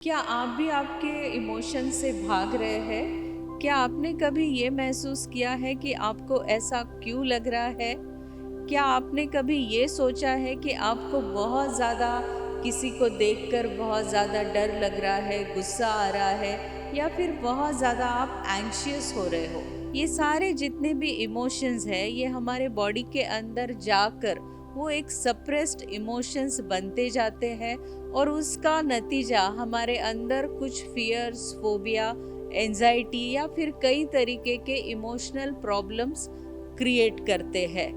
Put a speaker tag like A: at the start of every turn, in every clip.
A: क्या आप भी आपके इमोशन से भाग रहे हैं? क्या आपने कभी ये महसूस किया है कि आपको ऐसा क्यों लग रहा है? क्या आपने कभी ये सोचा है कि आपको बहुत ज़्यादा किसी को देखकर बहुत ज़्यादा डर लग रहा है, गुस्सा आ रहा है या फिर बहुत ज़्यादा आप एंग्शियस हो रहे हो? ये सारे जितने भी इमोशंस हैं, ये हमारे बॉडी के अंदर जाकर वो एक सप्रेस्ड इमोशंस बनते जाते हैं और उसका नतीजा हमारे अंदर कुछ फियर्स, फोबिया, एंजाइटी या फिर कई तरीके के इमोशनल प्रॉब्लम्स क्रिएट करते हैं।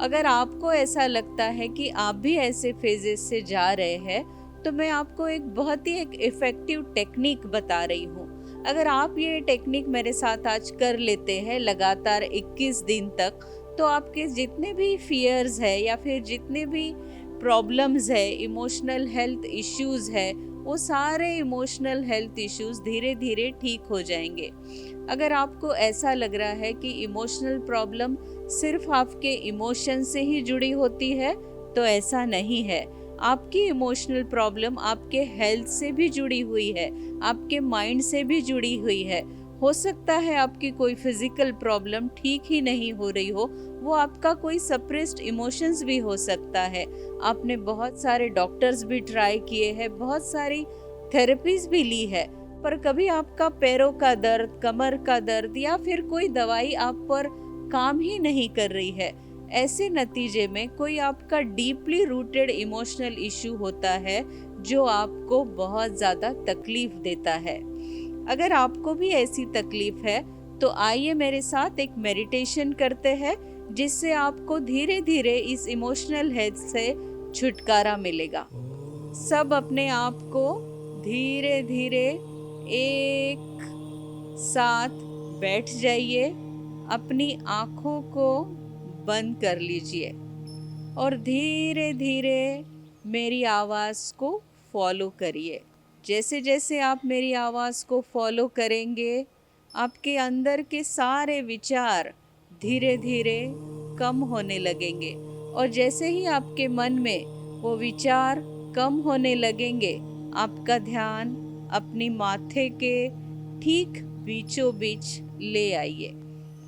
A: अगर आपको ऐसा लगता है कि आप भी ऐसे फेजेस से जा रहे हैं, तो मैं आपको एक इफ़ेक्टिव टेक्निक बता रही हूँ। अगर आप ये टेक्निक मेरे साथ आज कर लेते हैं लगातार 21 दिन तक, तो आपके जितने भी फियर्स है या फिर जितने भी प्रॉब्लम्स है, इमोशनल हेल्थ इश्यूज है, वो सारे इमोशनल हेल्थ इश्यूज धीरे धीरे ठीक हो जाएंगे। अगर आपको ऐसा लग रहा है कि इमोशनल प्रॉब्लम सिर्फ आपके इमोशन से ही जुड़ी होती है, तो ऐसा नहीं है। आपकी इमोशनल प्रॉब्लम आपके हेल्थ से भी जुड़ी हुई है, आपके माइंड से भी जुड़ी हुई है। हो सकता है आपकी कोई फिजिकल प्रॉब्लम ठीक ही नहीं हो रही हो, वो आपका कोई सप्रेस्ड इमोशंस भी हो सकता है। आपने बहुत सारे डॉक्टर्स भी ट्राई किए हैं, बहुत सारी थेरेपीज भी ली है, पर कभी आपका पैरों का दर्द, कमर का दर्द या फिर कोई दवाई आप पर काम ही नहीं कर रही है। ऐसे नतीजे में कोई आपका डीपली रूटेड इमोशनल इशू होता है जो आपको बहुत ज़्यादा तकलीफ देता है। अगर आपको भी ऐसी तकलीफ है, तो आइए मेरे साथ एक मेडिटेशन करते हैं, जिससे आपको धीरे धीरे इस इमोशनल हेल्थ से छुटकारा मिलेगा। सब अपने आप को धीरे धीरे एक साथ बैठ जाइए, अपनी आँखों को बंद कर लीजिए और धीरे धीरे मेरी आवाज़ को फॉलो करिए। जैसे जैसे आप मेरी आवाज़ को फॉलो करेंगे, आपके अंदर के सारे विचार धीरे धीरे कम होने लगेंगे और जैसे ही आपके मन में वो विचार कम होने लगेंगे, आपका ध्यान अपनी माथे के ठीक बीचों बीच ले आइए।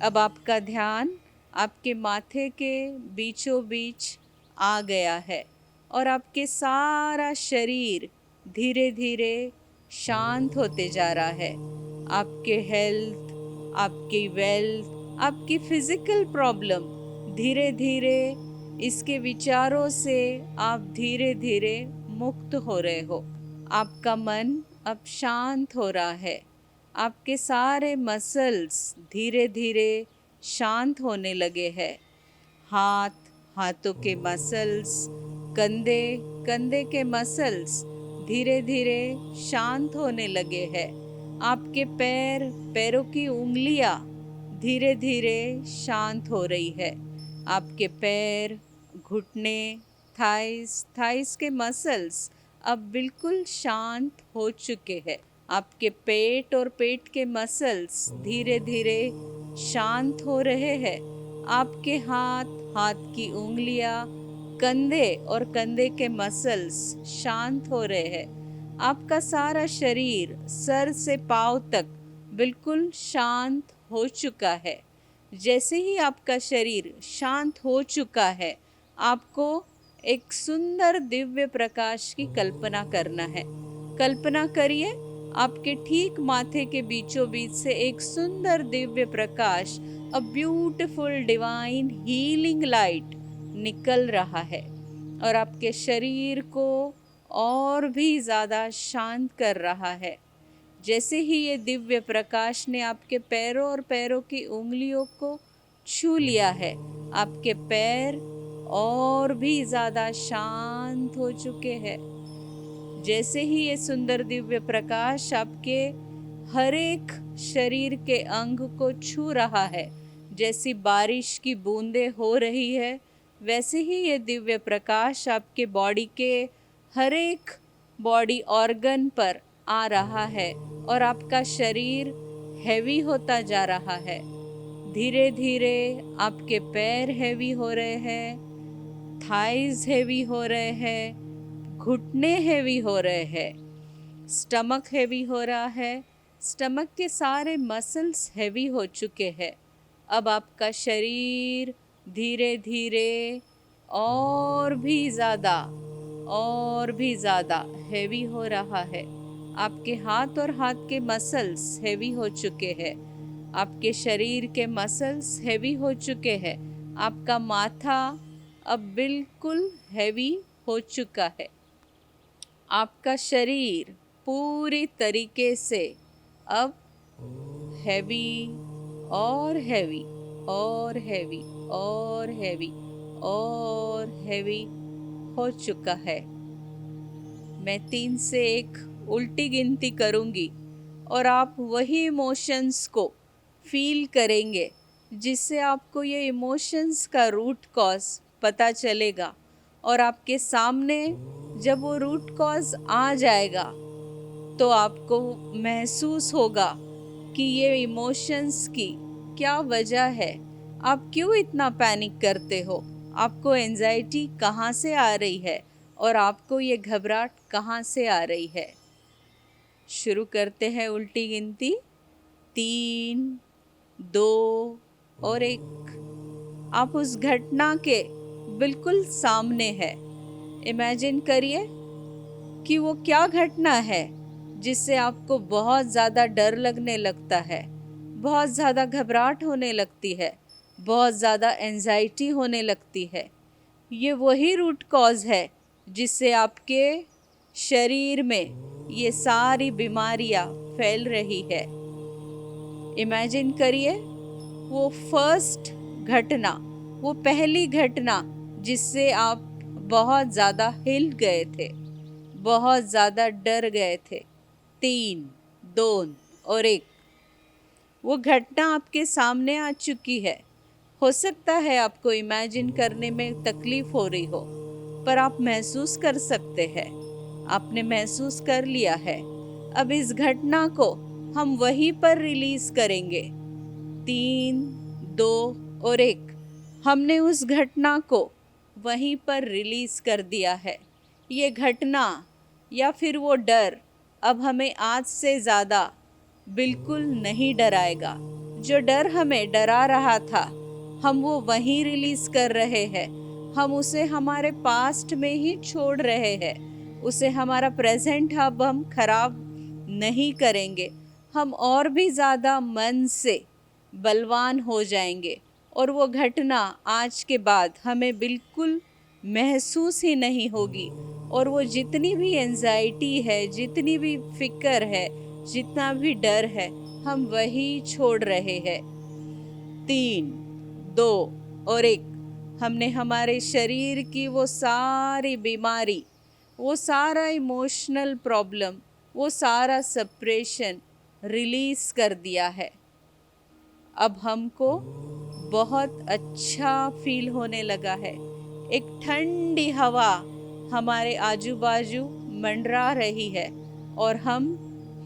A: अब आपका ध्यान आपके माथे के बीचों बीच आ गया है और आपके सारा शरीर धीरे धीरे शांत होते जा रहा है। आपके हेल्थ, आपकी वेल्थ, आपकी फिजिकल प्रॉब्लम धीरे धीरे इसके विचारों से आप धीरे धीरे मुक्त हो रहे हो। आपका मन अब शांत हो रहा है। आपके सारे मसल्स धीरे धीरे शांत होने लगे हैं। हाथ, हाथों के मसल्स, कंधे, कंधे के मसल्स धीरे धीरे शांत होने लगे हैं। आपके पैर, पैरों की उंगलियां धीरे धीरे शांत हो रही है। आपके पैर, घुटने, थाइस, थाइस के मसल्स अब बिल्कुल शांत हो चुके हैं। आपके पेट और पेट के मसल्स धीरे धीरे शांत हो रहे हैं। आपके हाथ, हाथ की उंगलियां, कंधे और कंधे के मसल्स शांत हो रहे हैं। आपका सारा शरीर सर से पांव तक बिल्कुल शांत हो चुका है। जैसे ही आपका शरीर शांत हो चुका है, आपको एक सुंदर दिव्य प्रकाश की कल्पना करना है। कल्पना करिए, आपके ठीक माथे के बीचों बीच से एक सुंदर दिव्य प्रकाश, a beautiful divine healing light निकल रहा है और आपके शरीर को और भी ज़्यादा शांत कर रहा है। जैसे ही ये दिव्य प्रकाश ने आपके पैरों और पैरों की उंगलियों को छू लिया है, आपके पैर और भी ज़्यादा शांत हो चुके हैं। जैसे ही ये सुंदर दिव्य प्रकाश आपके हर एक शरीर के अंग को छू रहा है, जैसी बारिश की बूंदें हो रही है, वैसे ही ये दिव्य प्रकाश आपके बॉडी के हर एक बॉडी ऑर्गन पर आ रहा है और आपका शरीर हैवी होता जा रहा है। धीरे धीरे आपके पैर हैवी हो रहे हैं, थाइज हैवी हो रहे हैं, घुटने हैवी हो रहे हैं। स्टमक हैवी हो रहा है, स्टमक के सारे मसल्स हैवी हो चुके हैं। अब आपका शरीर धीरे धीरे और भी ज़्यादा हैवी हो रहा है। आपके हाथ और हाथ के मसल्स हैवी हो चुके हैं। आपके शरीर के मसल्स हैवी हो चुके हैं। आपका माथा अब बिल्कुल हैवी हो चुका है। आपका शरीर पूरी तरीके से अब हैवी और हैवी और हैवी और हैवी और हैवी हो चुका है। मैं 3 से 1 उल्टी गिनती करूंगी और आप वही इमोशंस को फील करेंगे जिससे आपको ये इमोशंस का रूट कॉज पता चलेगा। और आपके सामने जब वो रूट कॉज आ जाएगा तो आपको महसूस होगा कि ये इमोशंस की क्या वजह है। आप क्यों इतना पैनिक करते हो, आपको एंजाइटी कहाँ से आ रही है और आपको ये घबराहट कहाँ से आ रही है। शुरू करते हैं उल्टी गिनती। 3, 2 और 1। आप उस घटना के बिल्कुल सामने है। इमेजिन करिए कि वो क्या घटना है जिससे आपको बहुत ज़्यादा डर लगने लगता है, बहुत ज़्यादा घबराहट होने लगती है, बहुत ज़्यादा एंजाइटी होने लगती है। ये वही रूट कॉज है जिससे आपके शरीर में ये सारी बीमारियां फैल रही है। इमेजिन करिए वो फर्स्ट घटना, वो पहली घटना जिससे आप बहुत ज़्यादा हिल गए थे, बहुत ज़्यादा डर गए थे। 3, 2 और 1। वो घटना आपके सामने आ चुकी है। हो सकता है आपको इमेजिन करने में तकलीफ हो रही हो, पर आप महसूस कर सकते हैं। आपने महसूस कर लिया है। अब इस घटना को हम वहीं पर रिलीज करेंगे। 3, 2 और 1। हमने उस घटना को वहीं पर रिलीज कर दिया है। ये घटना या फिर वो डर अब हमें आज से ज़्यादा बिल्कुल नहीं डराएगा। जो डर हमें डरा रहा था, हम वो वहीं रिलीज कर रहे हैं। हम उसे हमारे पास्ट में ही छोड़ रहे हैं। उसे हमारा प्रेजेंट अब हम खराब नहीं करेंगे। हम और भी ज़्यादा मन से बलवान हो जाएंगे और वो घटना आज के बाद हमें बिल्कुल महसूस ही नहीं होगी। और वो जितनी भी एंजाइटी है, जितनी भी फिक्र है, जितना भी डर है, हम वही छोड़ रहे हैं। 3, 2 और 1। हमने हमारे शरीर की वो सारी बीमारी, वो सारा इमोशनल प्रॉब्लम, वो सारा सप्रेशन रिलीज कर दिया है। अब हमको बहुत अच्छा फील होने लगा है। एक ठंडी हवा हमारे आजू बाजू मंडरा रही है और हम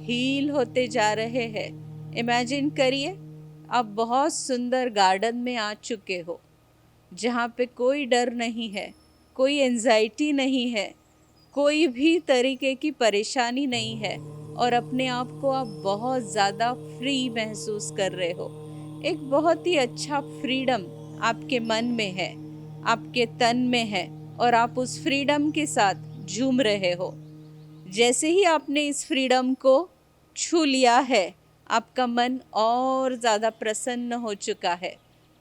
A: हील होते जा रहे हैं। इमेजिन करिए आप बहुत सुंदर गार्डन में आ चुके हो, जहाँ पे कोई डर नहीं है, कोई एंजाइटी नहीं है, कोई भी तरीके की परेशानी नहीं है और अपने आप को आप बहुत ज़्यादा फ्री महसूस कर रहे हो। एक बहुत ही अच्छा फ्रीडम आपके मन में है, आपके तन में है और आप उस फ्रीडम के साथ झूम रहे हो। जैसे ही आपने इस फ्रीडम को छू लिया है, आपका मन और ज़्यादा प्रसन्न हो चुका है।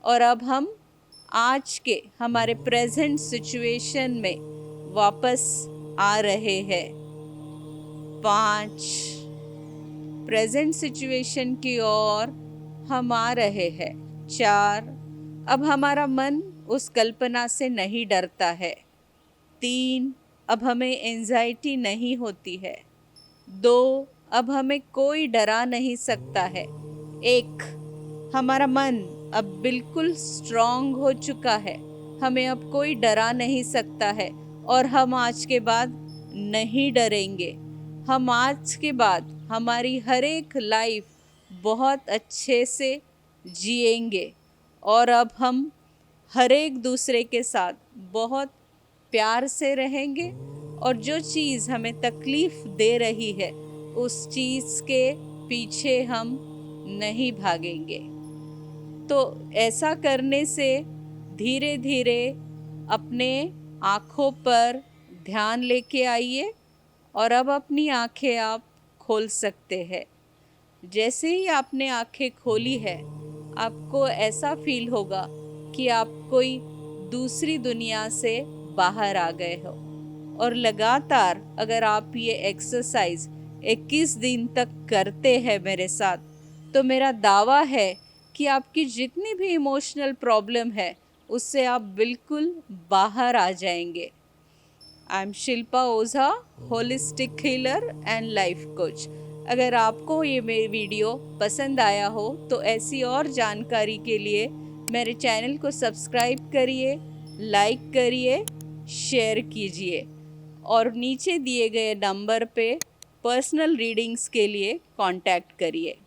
A: और अब हम आज के हमारे प्रेजेंट सिचुएशन में वापस आ रहे हैं। 5, प्रेजेंट सिचुएशन की ओर हम आ रहे हैं। 4, अब हमारा मन उस कल्पना से नहीं डरता है। 3, अब हमें एंजाइटी नहीं होती है। 2, अब हमें कोई डरा नहीं सकता है। 1, हमारा मन अब बिल्कुल स्ट्रॉन्ग हो चुका है। हमें अब कोई डरा नहीं सकता है और हम आज के बाद नहीं डरेंगे। हम आज के बाद हमारी हर एक लाइफ बहुत अच्छे से जिएंगे और अब हम हर एक दूसरे के साथ बहुत प्यार से रहेंगे और जो चीज़ हमें तकलीफ़ दे रही है उस चीज़ के पीछे हम नहीं भागेंगे। तो ऐसा करने से धीरे धीरे अपने आँखों पर ध्यान लेके आइए और अब अपनी आँखें आप खोल सकते हैं। जैसे ही आपने आँखें खोली है, आपको ऐसा फील होगा कि आप कोई दूसरी दुनिया से बाहर आ गए हो। और लगातार अगर आप ये एक्सरसाइज 21 दिन तक करते हैं मेरे साथ, तो मेरा दावा है कि आपकी जितनी भी इमोशनल प्रॉब्लम है उससे आप बिल्कुल बाहर आ जाएंगे। I am Shilpa Ojha, holistic healer and life coach. अगर आपको ये मेरी वीडियो पसंद आया हो तो ऐसी और जानकारी के लिए मेरे चैनल को सब्सक्राइब करिए, लाइक करिए, शेयर कीजिए और नीचे दिए गए नंबर पे पर्सनल रीडिंग्स के लिए कांटेक्ट करिए।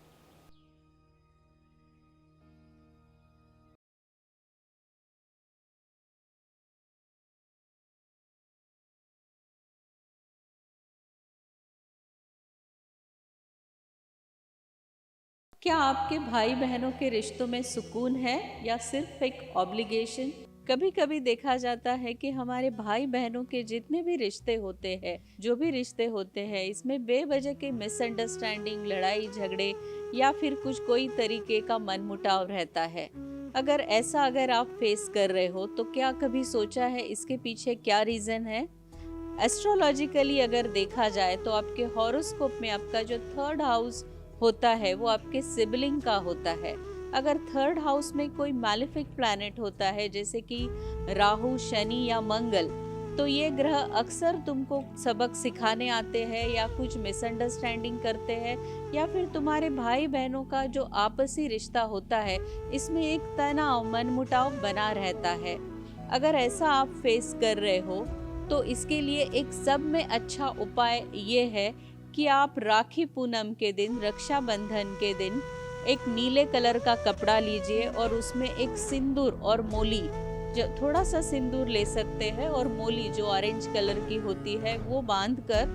A: क्या आपके भाई बहनों के रिश्तों में सुकून है या सिर्फ एक ऑब्लिगेशन? कभी कभी देखा जाता है कि हमारे भाई बहनों के जितने भी रिश्ते होते हैं, जो भी रिश्ते होते हैं, इसमें बेवजह के मिसअंडरस्टैंडिंग, लड़ाई झगड़े या फिर कुछ कोई तरीके का मनमुटाव रहता है। अगर आप फेस कर रहे हो तो क्या कभी सोचा है इसके पीछे क्या रीजन है? एस्ट्रोलॉजिकली अगर देखा जाए तो आपके हॉरोस्कोप में आपका जो 3rd हाउस होता है वो आपके सिबलिंग का होता है। अगर 3rd हाउस में कोई मैलेफिक प्लैनेट होता है जैसे कि राहु, शनि या मंगल, तो ये ग्रह अक्सर तुमको सबक सिखाने आते हैं या कुछ मिसअंडरस्टैंडिंग करते हैं, या फिर तुम्हारे भाई बहनों का जो आपसी रिश्ता होता है इसमें एक तनाव, मनमुटाव बना रहता है। अगर ऐसा आप फेस कर रहे हो तो इसके लिए एक सब में अच्छा उपाय ये है कि आप राखी पूनम के दिन, रक्षाबंधन के दिन एक नीले कलर का कपड़ा लीजिए और उसमें एक सिंदूर और मोली, जो थोड़ा सा सिंदूर ले सकते हैं और मोली जो ऑरेंज कलर की होती है वो बांधकर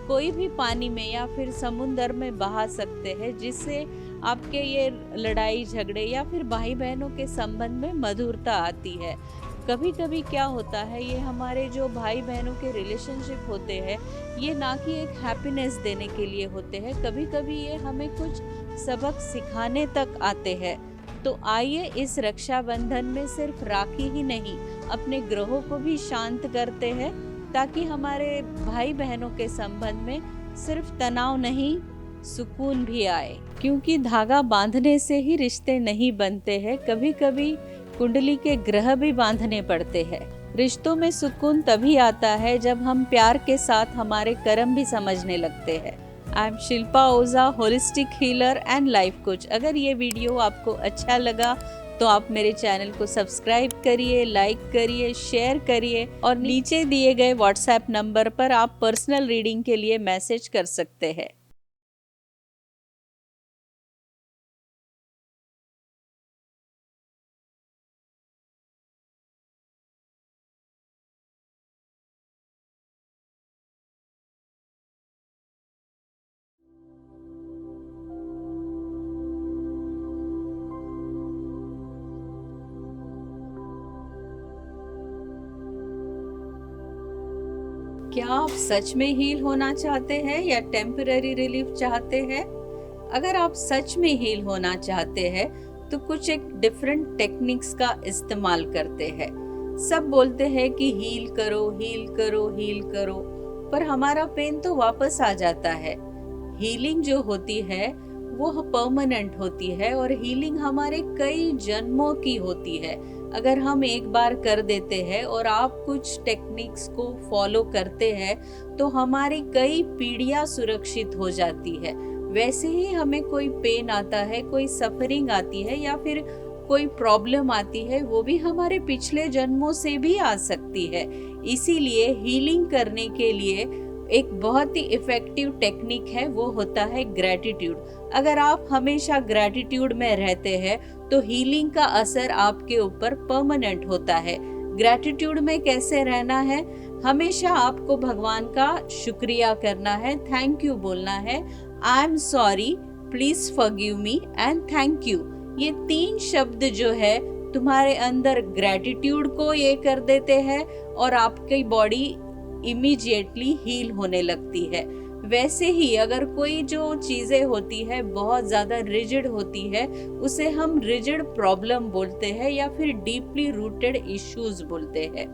A: कोई भी पानी में या फिर समुंदर में बहा सकते हैं, जिससे आपके ये लड़ाई झगड़े या फिर भाई बहनों के संबंध में मधुरता आती है। कभी कभी क्या होता है, ये हमारे जो भाई बहनों के रिलेशनशिप होते हैं ये ना कि एक हैप्पीनेस देने के लिए होते हैं, कभी कभी ये हमें कुछ सबक सिखाने तक आते हैं। तो आइए इस रक्षाबंधन में सिर्फ राखी ही नहीं, अपने ग्रहों को भी शांत करते हैं, ताकि हमारे भाई बहनों के संबंध में सिर्फ तनाव नहीं, सुकून भी आए। क्योंकि धागा बांधने से ही रिश्ते नहीं बनते हैं, कभी कभी कुंडली के ग्रह भी बांधने पड़ते हैं। रिश्तों में सुकून तभी आता है जब हम प्यार के साथ हमारे कर्म भी समझने लगते हैं। I am Shilpa Ojha, holistic healer and life coach. अगर ये वीडियो आपको अच्छा लगा तो आप मेरे चैनल को सब्सक्राइब करिए, लाइक करिए, शेयर करिए और नीचे दिए गए व्हाट्सएप नंबर पर आप पर्सनल रीडिंग के लिए मैसेज कर सकते हैं। क्या आप सच में हील होना चाहते हैं या टेम्पररी रिलीफ चाहते हैं? अगर आप सच में हील होना चाहते हैं तो कुछ एक डिफरेंट टेक्निक्स का इस्तेमाल करते हैं। सब बोलते हैं कि हील करो, हील करो, हील करो, पर हमारा पेन तो वापस आ जाता है। हीलिंग जो होती है वो परमानेंट होती है और हीलिंग हमारे कई जन्मों की होती है। अगर हम एक बार कर देते हैं और आप कुछ टेक्निक्स को फॉलो करते हैं तो हमारी कई पीढ़ियां सुरक्षित हो जाती है। वैसे ही हमें कोई पेन आता है, कोई सफरिंग आती है या फिर कोई प्रॉब्लम आती है, वो भी हमारे पिछले जन्मों से भी आ सकती है। इसीलिए हीलिंग करने के लिए एक बहुत ही इफेक्टिव टेक्निक है, वो होता है ग्रैटिट्यूड। अगर आप हमेशा ग्रैटिट्यूड में रहते हैं तो हीलिंग का असर आपके ऊपर परमानेंट होता है। ग्रैटिट्यूड में कैसे रहना है? हमेशा आपको भगवान का शुक्रिया करना है, थैंक यू बोलना है, I am sorry, please forgive me and thank you. ये 3 शब्द जो है तुम्हारे अंदर ग्रेटिट्यूड को ये कर देते हैं और आपकी बॉडी इमीडिएटली हील होने लगती है। वैसे ही अगर कोई जो चीजें होती है बहुत ज्यादा रिजिड होती है, उसे हम रिजिड प्रॉब्लम बोलते हैं या फिर डीपली रूटेड इश्यूज बोलते हैं।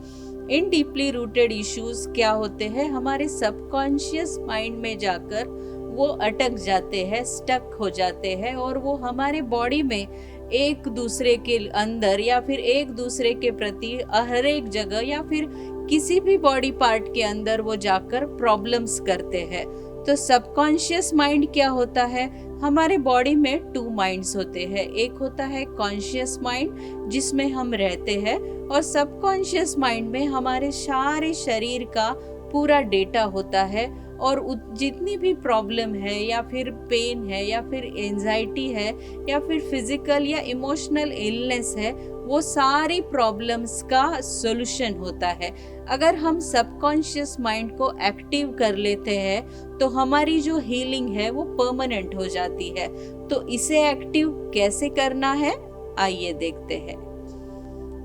A: इन डीपली रूटेड इश्यूज क्या होते हैं, हमारे सबकॉन्शियस माइंड में जाकर वो अटक जाते हैं, स्टक हो जाते हैं और वो हमारे बॉडी में एक दूसरे के अंदर या फिर एक दूसरे के प्रति हर एक जगह या फिर किसी भी बॉडी पार्ट के अंदर वो जाकर प्रॉब्लम्स करते हैं। तो सबकॉन्शियस माइंड क्या होता है, हमारे बॉडी में 2 माइंड्स होते हैं। एक होता है कॉन्शियस माइंड जिसमें हम रहते हैं और सबकॉन्शियस माइंड में हमारे सारे शरीर का पूरा डेटा होता है और जितनी भी प्रॉब्लम है या फिर पेन है या फिर एंजाइटी है या फिर फिजिकल या इमोशनल इलनेस है, वो सारी प्रॉब्लम्स का सॉल्यूशन होता है। अगर हम सबकॉन्शियस माइंड को एक्टिव कर लेते हैं तो हमारी जो हीलिंग है वो परमानेंट हो जाती है। तो इसे एक्टिव कैसे करना है, आइए देखते हैं।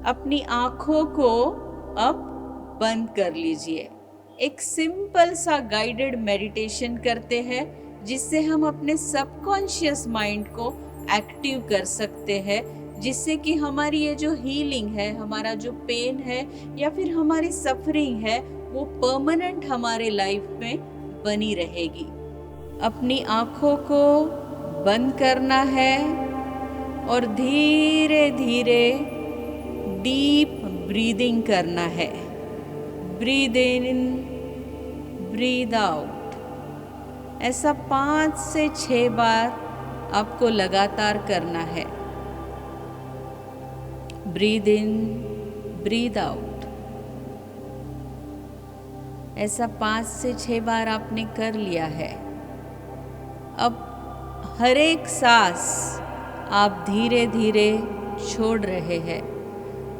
A: अपनी आंखों को अब बंद कर लीजिए। एक सिंपल सा गाइडेड मेडिटेशन करते हैं जिससे हम अपने सबकॉन्शियस माइंड को एक्टिव कर सकते हैं, जिससे कि हमारी ये जो हीलिंग है, हमारा जो पेन है या फिर हमारी सफरिंग है वो परमानेंट हमारे लाइफ में बनी रहेगी। अपनी आंखों को बंद करना है और धीरे धीरे डीप ब्रीदिंग करना है। Breathe in, breathe out. ऐसा 5 से 6 बार आपको लगातार करना है। Breathe in, breathe out. ऐसा 5 से 6 बार आपने कर लिया है। अब हर एक सांस आप धीरे धीरे छोड़ रहे हैं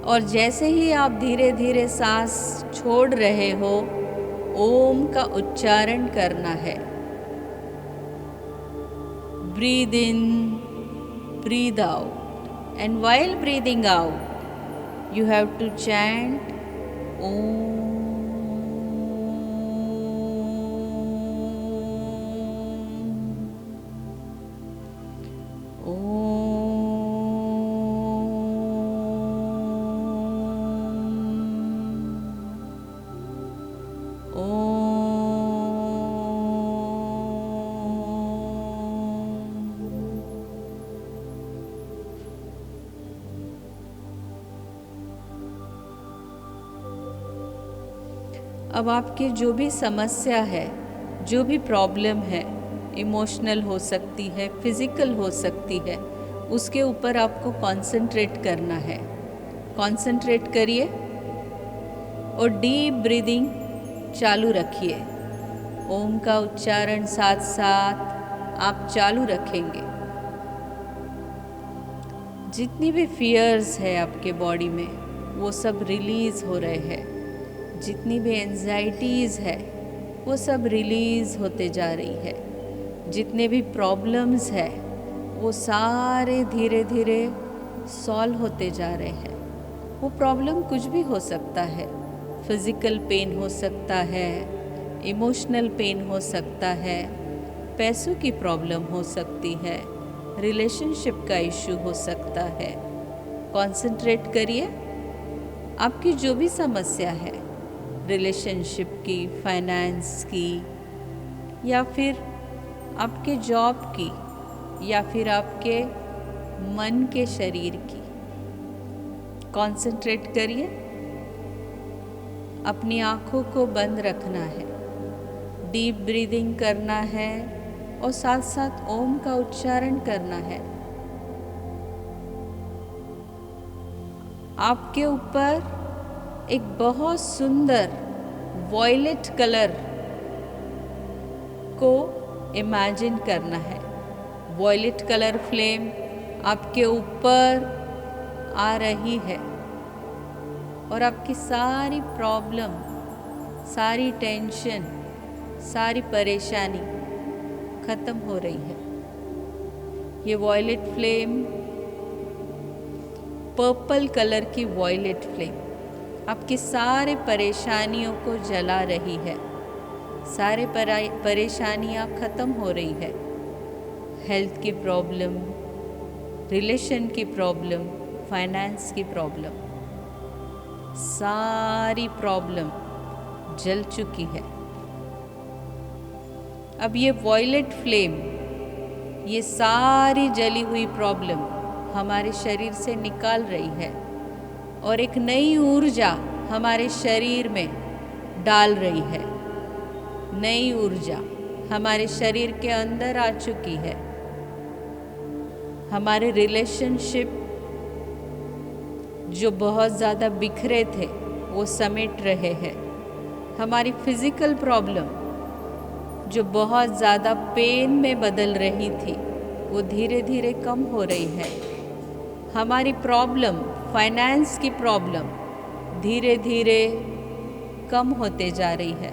A: और जैसे ही आप धीरे धीरे सांस छोड़ रहे हो, ओम का उच्चारण करना है। Breathe in, breathe out, and while breathing out you have to chant Om. अब आपकी जो भी समस्या है, जो भी प्रॉब्लम है, इमोशनल हो सकती है, फिजिकल हो सकती है, उसके ऊपर आपको कंसंट्रेट करना है। कंसंट्रेट करिए और डीप ब्रीदिंग चालू रखिए। ओम का उच्चारण साथ साथ आप चालू रखेंगे। जितनी भी फियर्स है आपके बॉडी में वो सब रिलीज हो रहे हैं। जितनी भी एंजाइटीज़ है वो सब रिलीज़ होते जा रही है। जितने भी प्रॉब्लम्स है वो सारे धीरे धीरे सॉल्व होते जा रहे हैं। वो प्रॉब्लम कुछ भी हो सकता है। फिज़िकल पेन हो सकता है, इमोशनल पेन हो सकता है, पैसों की प्रॉब्लम हो सकती है, रिलेशनशिप का इशू हो सकता है। कंसंट्रेट करिए। आपकी जो भी समस्या है, रिलेशनशिप की, फाइनेंस की या फिर आपके जॉब की या फिर आपके मन के शरीर की, कंसंट्रेट करिए। अपनी आँखों को बंद रखना है, डीप ब्रीदिंग करना है और साथ साथ ओम का उच्चारण करना है। आपके ऊपर एक बहुत सुंदर वॉयलेट कलर को इमेजिन करना है। वॉयलेट कलर फ्लेम आपके ऊपर आ रही है और आपकी सारी प्रॉब्लम, सारी टेंशन, सारी परेशानी खत्म हो रही है। ये वॉयलेट फ्लेम, पर्पल कलर की वॉयलेट फ्लेम आपकी सारे परेशानियों को जला रही है। सारे परेशानियां खत्म हो रही है। हेल्थ की प्रॉब्लम, रिलेशन की प्रॉब्लम, फाइनेंस की प्रॉब्लम, सारी प्रॉब्लम जल चुकी है। अब ये वॉयलेट फ्लेम, ये सारी जली हुई प्रॉब्लम हमारे शरीर से निकाल रही है और एक नई ऊर्जा हमारे शरीर में डाल रही है। नई ऊर्जा हमारे शरीर के अंदर आ चुकी है। हमारे रिलेशनशिप जो बहुत ज़्यादा बिखरे थे वो समेट रहे हैं। हमारी फिजिकल प्रॉब्लम जो बहुत ज़्यादा पेन में बदल रही थी वो धीरे धीरे कम हो रही है। हमारी प्रॉब्लम, फाइनेंस की प्रॉब्लम धीरे धीरे कम होते जा रही है।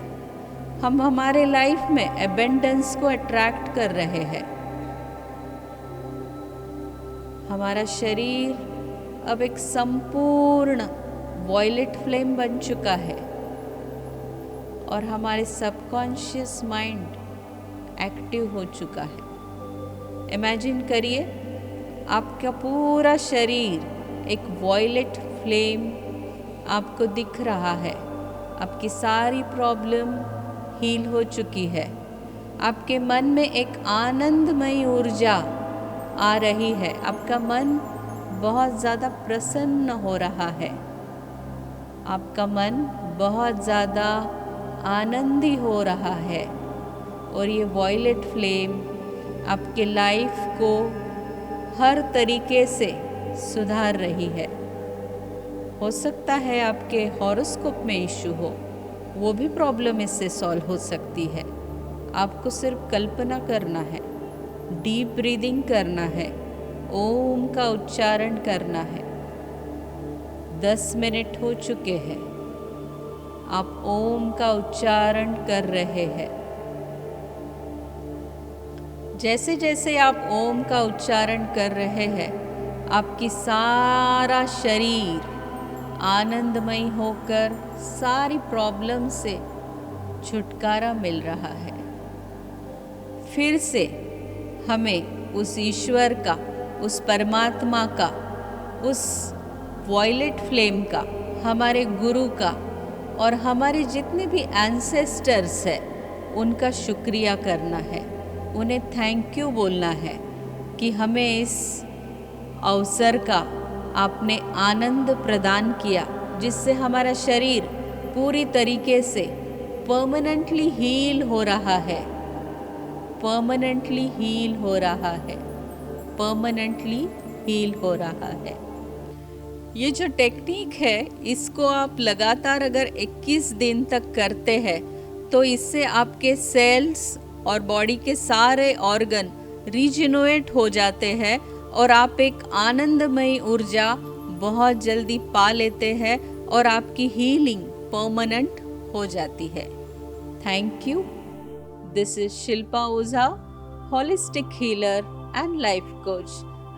A: हम हमारे लाइफ में एबेंडेंस को अट्रैक्ट कर रहे हैं। हमारा शरीर अब एक संपूर्ण वॉयलेट फ्लेम बन चुका है और हमारे सबकॉन्शियस माइंड एक्टिव हो चुका है। इमेजिन करिए आपका पूरा शरीर एक वॉयलेट फ्लेम आपको दिख रहा है। आपकी सारी प्रॉब्लम हील हो चुकी है। आपके मन में एक आनंदमयी ऊर्जा आ रही है। आपका मन बहुत ज़्यादा प्रसन्न हो रहा है। आपका मन बहुत ज़्यादा आनंदी हो रहा है और ये वॉयलेट फ्लेम आपके लाइफ को हर तरीके से सुधार रही है। हो सकता है आपके हॉरोस्कोप में इशू हो, वो भी प्रॉब्लम इससे सॉल्व हो सकती है। आपको सिर्फ कल्पना करना है, डीप ब्रीदिंग करना है, ओम का उच्चारण करना है। 10 मिनट हो चुके हैं, आप ओम का उच्चारण कर रहे हैं। जैसे जैसे आप ओम का उच्चारण कर रहे हैं, आपकी सारा शरीर आनंदमय होकर सारी प्रॉब्लम से छुटकारा मिल रहा है। फिर से हमें उस ईश्वर का, उस परमात्मा का, उस वॉयलेट फ्लेम का, हमारे गुरु का और हमारे जितने भी एंसेस्टर्स हैं उनका शुक्रिया करना है। उन्हें थैंक यू बोलना है कि हमें इस अवसर का आपने आनंद प्रदान किया, जिससे हमारा शरीर पूरी तरीके से परमानेंटली हील हो रहा है। परमानेंटली हील हो रहा है। परमानेंटली हील हो रहा है। ये जो टेक्निक है, इसको आप लगातार अगर 21 दिन तक करते हैं तो इससे आपके सेल्स और बॉडी के सारे ऑर्गन रीजेनरेट हो जाते हैं और आप एक आनंदमयी ऊर्जा बहुत जल्दी पा लेते हैं और आपकी हीलिंग परमानेंट हो जाती है। Thank you. This is Shilpa Ojha, holistic healer and life coach.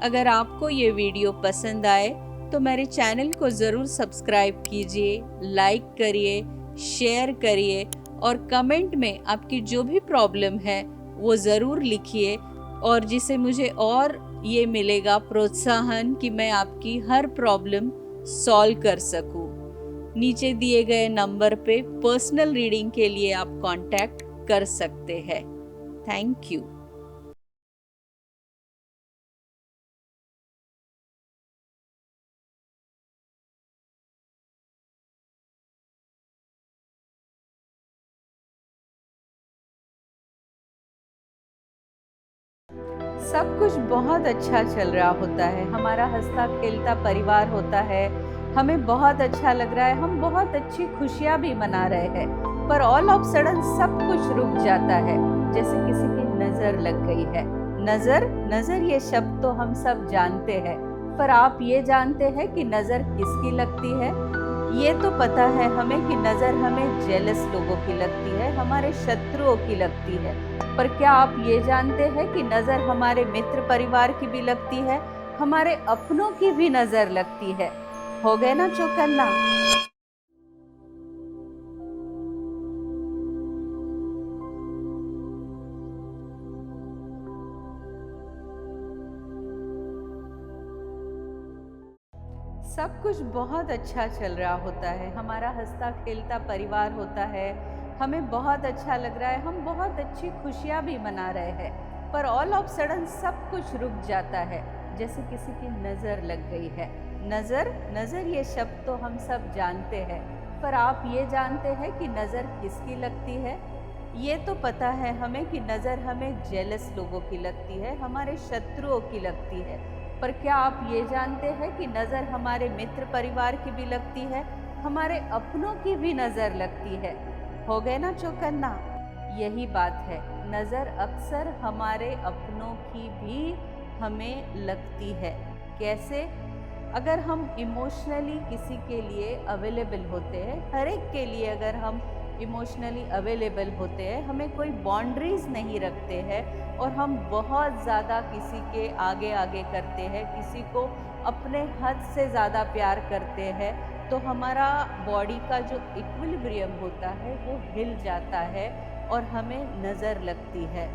A: अगर आपको ये वीडियो पसंद आए तो मेरे चैनल को ज़रूर सब्सक्राइब कीजिए, लाइक करिए, शेयर करिए और कमेंट में आपकी जो भी प्रॉब्लम है वो ज़रूर लिखिए, और जिससे मुझे और ये मिलेगा प्रोत्साहन कि मैं आपकी हर प्रॉब्लम सॉल्व कर सकूं। नीचे दिए गए नंबर पे पर्सनल रीडिंग के लिए आप कांटेक्ट कर सकते हैं। Thank you. सब कुछ बहुत अच्छा चल रहा होता है, हमारा हंसता खेलता परिवार होता है, हमें बहुत अच्छा लग रहा है, हम बहुत अच्छी खुशियाँ भी मना रहे हैं, पर ऑल ऑफ सडन सब कुछ रुक जाता है, जैसे किसी की नज़र लग गई है। नज़र ये शब्द तो हम सब जानते हैं, पर आप ये जानते हैं कि नज़र किसकी लगती है? ये तो पता है हमें कि नज़र हमें जेलस लोगों की लगती है, हमारे शत्रुओं की लगती है। पर क्या आप ये जानते हैं कि नज़र हमारे मित्र परिवार की भी लगती है, हमारे अपनों की भी नज़र लगती है। हो गए ना चौकन्ना? सब कुछ बहुत अच्छा चल रहा होता है, हमारा हँसता खेलता परिवार होता है, हमें बहुत अच्छा लग रहा है, हम बहुत अच्छी खुशियाँ भी मना रहे हैं। पर ऑल ऑफ सडन सब कुछ रुक जाता है, जैसे किसी की नज़र लग गई है। नज़र नज़र ये शब्द तो हम सब जानते हैं, पर आप ये जानते हैं कि नज़र किसकी लगती है? ये तो पता है हमें कि नज़र हमें जेलस लोगों की लगती है, हमारे शत्रुओं की लगती है। पर क्या आप ये जानते हैं कि नज़र हमारे मित्र परिवार की भी लगती है, हमारे अपनों की भी नज़र लगती है। हो गए ना चौकन्ना? यही बात है, नज़र अक्सर हमारे अपनों की भी हमें लगती है। कैसे? अगर हम इमोशनली किसी के लिए अवेलेबल होते हैं, हर एक के लिए अगर हम इमोशनली अवेलेबल होते हैं, हमें कोई बाउंड्रीज नहीं रखते हैं और हम बहुत ज़्यादा किसी के आगे आगे करते हैं, किसी को अपने हद से ज़्यादा प्यार करते हैं, तो हमारा बॉडी का जो इक्विलिब्रियम होता है वो हिल जाता है और हमें नज़र लगती है।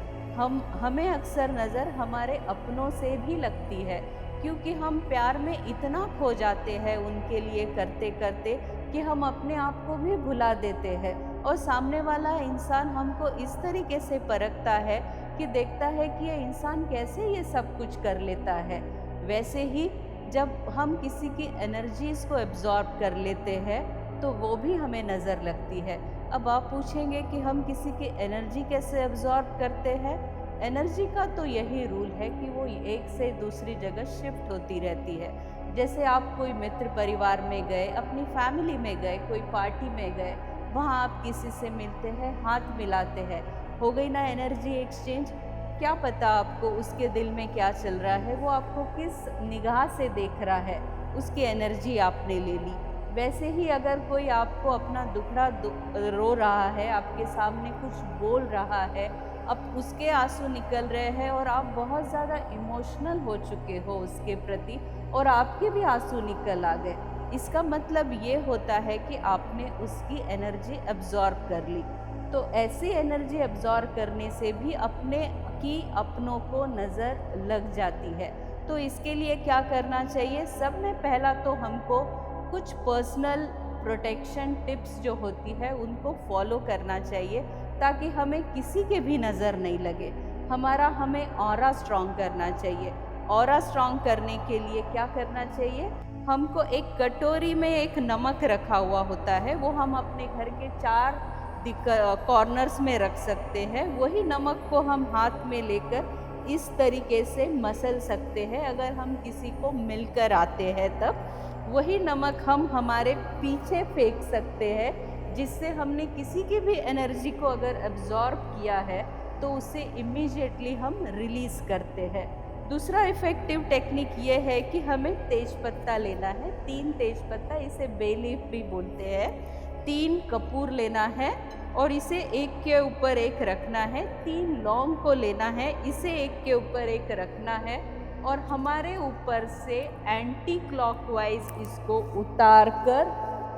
A: हमें अक्सर नज़र हमारे अपनों से भी लगती है, क्योंकि हम प्यार में इतना खो जाते हैं उनके लिए करते करते कि हम अपने आप को भी भुला देते हैं और सामने वाला इंसान हमको इस तरीके से परखता है कि देखता है कि ये इंसान कैसे ये सब कुछ कर लेता है। वैसे ही जब हम किसी की एनर्जीज को एब्जॉर्ब कर लेते हैं तो वो भी हमें नज़र लगती है। अब आप पूछेंगे कि हम किसी की एनर्जी कैसे एब्जॉर्ब करते हैं? एनर्जी का तो यही रूल है कि वो एक से दूसरी जगह शिफ्ट होती रहती है। जैसे आप कोई मित्र परिवार में गए, अपनी फैमिली में गए, कोई पार्टी में गए, वहाँ आप किसी से मिलते हैं, हाथ मिलाते हैं, हो गई ना एनर्जी एक्सचेंज। क्या पता आपको उसके दिल में क्या चल रहा है, वो आपको किस निगाह से देख रहा है, उसकी एनर्जी आपने ले ली। वैसे ही अगर कोई आपको अपना दुखड़ा रो रहा है, आपके सामने कुछ बोल रहा है, अब उसके आंसू निकल रहे हैं और आप बहुत ज़्यादा इमोशनल हो चुके हो उसके प्रति और आपके भी आंसू निकल आ गए, इसका मतलब ये होता है कि आपने उसकी एनर्जी एब्जॉर्ब कर ली। तो ऐसी एनर्जी एब्जॉर्ब करने से भी अपने की अपनों को नज़र लग जाती है। तो इसके लिए क्या करना चाहिए? सब में पहला तो हमको कुछ पर्सनल प्रोटेक्शन टिप्स जो होती है उनको फॉलो करना चाहिए, ताकि हमें किसी के भी नज़र नहीं लगे। हमें ऑरा स्ट्रॉन्ग करना चाहिए। ऑरा स्ट्रॉन्ग करने के लिए क्या करना चाहिए? हमको एक कटोरी में एक नमक रखा हुआ होता है, वो हम अपने घर के 4 कॉर्नर्स में रख सकते हैं। वही नमक को हम हाथ में लेकर इस तरीके से मसल सकते हैं, अगर हम किसी को मिलकर आते हैं तब। वही नमक हम हमारे पीछे फेंक सकते हैं, जिससे हमने किसी की भी एनर्जी को अगर एब्जॉर्ब किया है तो उसे इमीडिएटली हम रिलीज़ करते हैं। दूसरा इफ़ेक्टिव टेक्निक ये है कि हमें तेजपत्ता लेना है, 3 तेजपत्ता, इसे बे लीफ भी बोलते हैं। 3 कपूर लेना है और इसे एक के ऊपर एक रखना है। 3 लौंग को लेना है, इसे एक के ऊपर एक रखना है और हमारे ऊपर से एंटी क्लॉकवाइज इसको उतार कर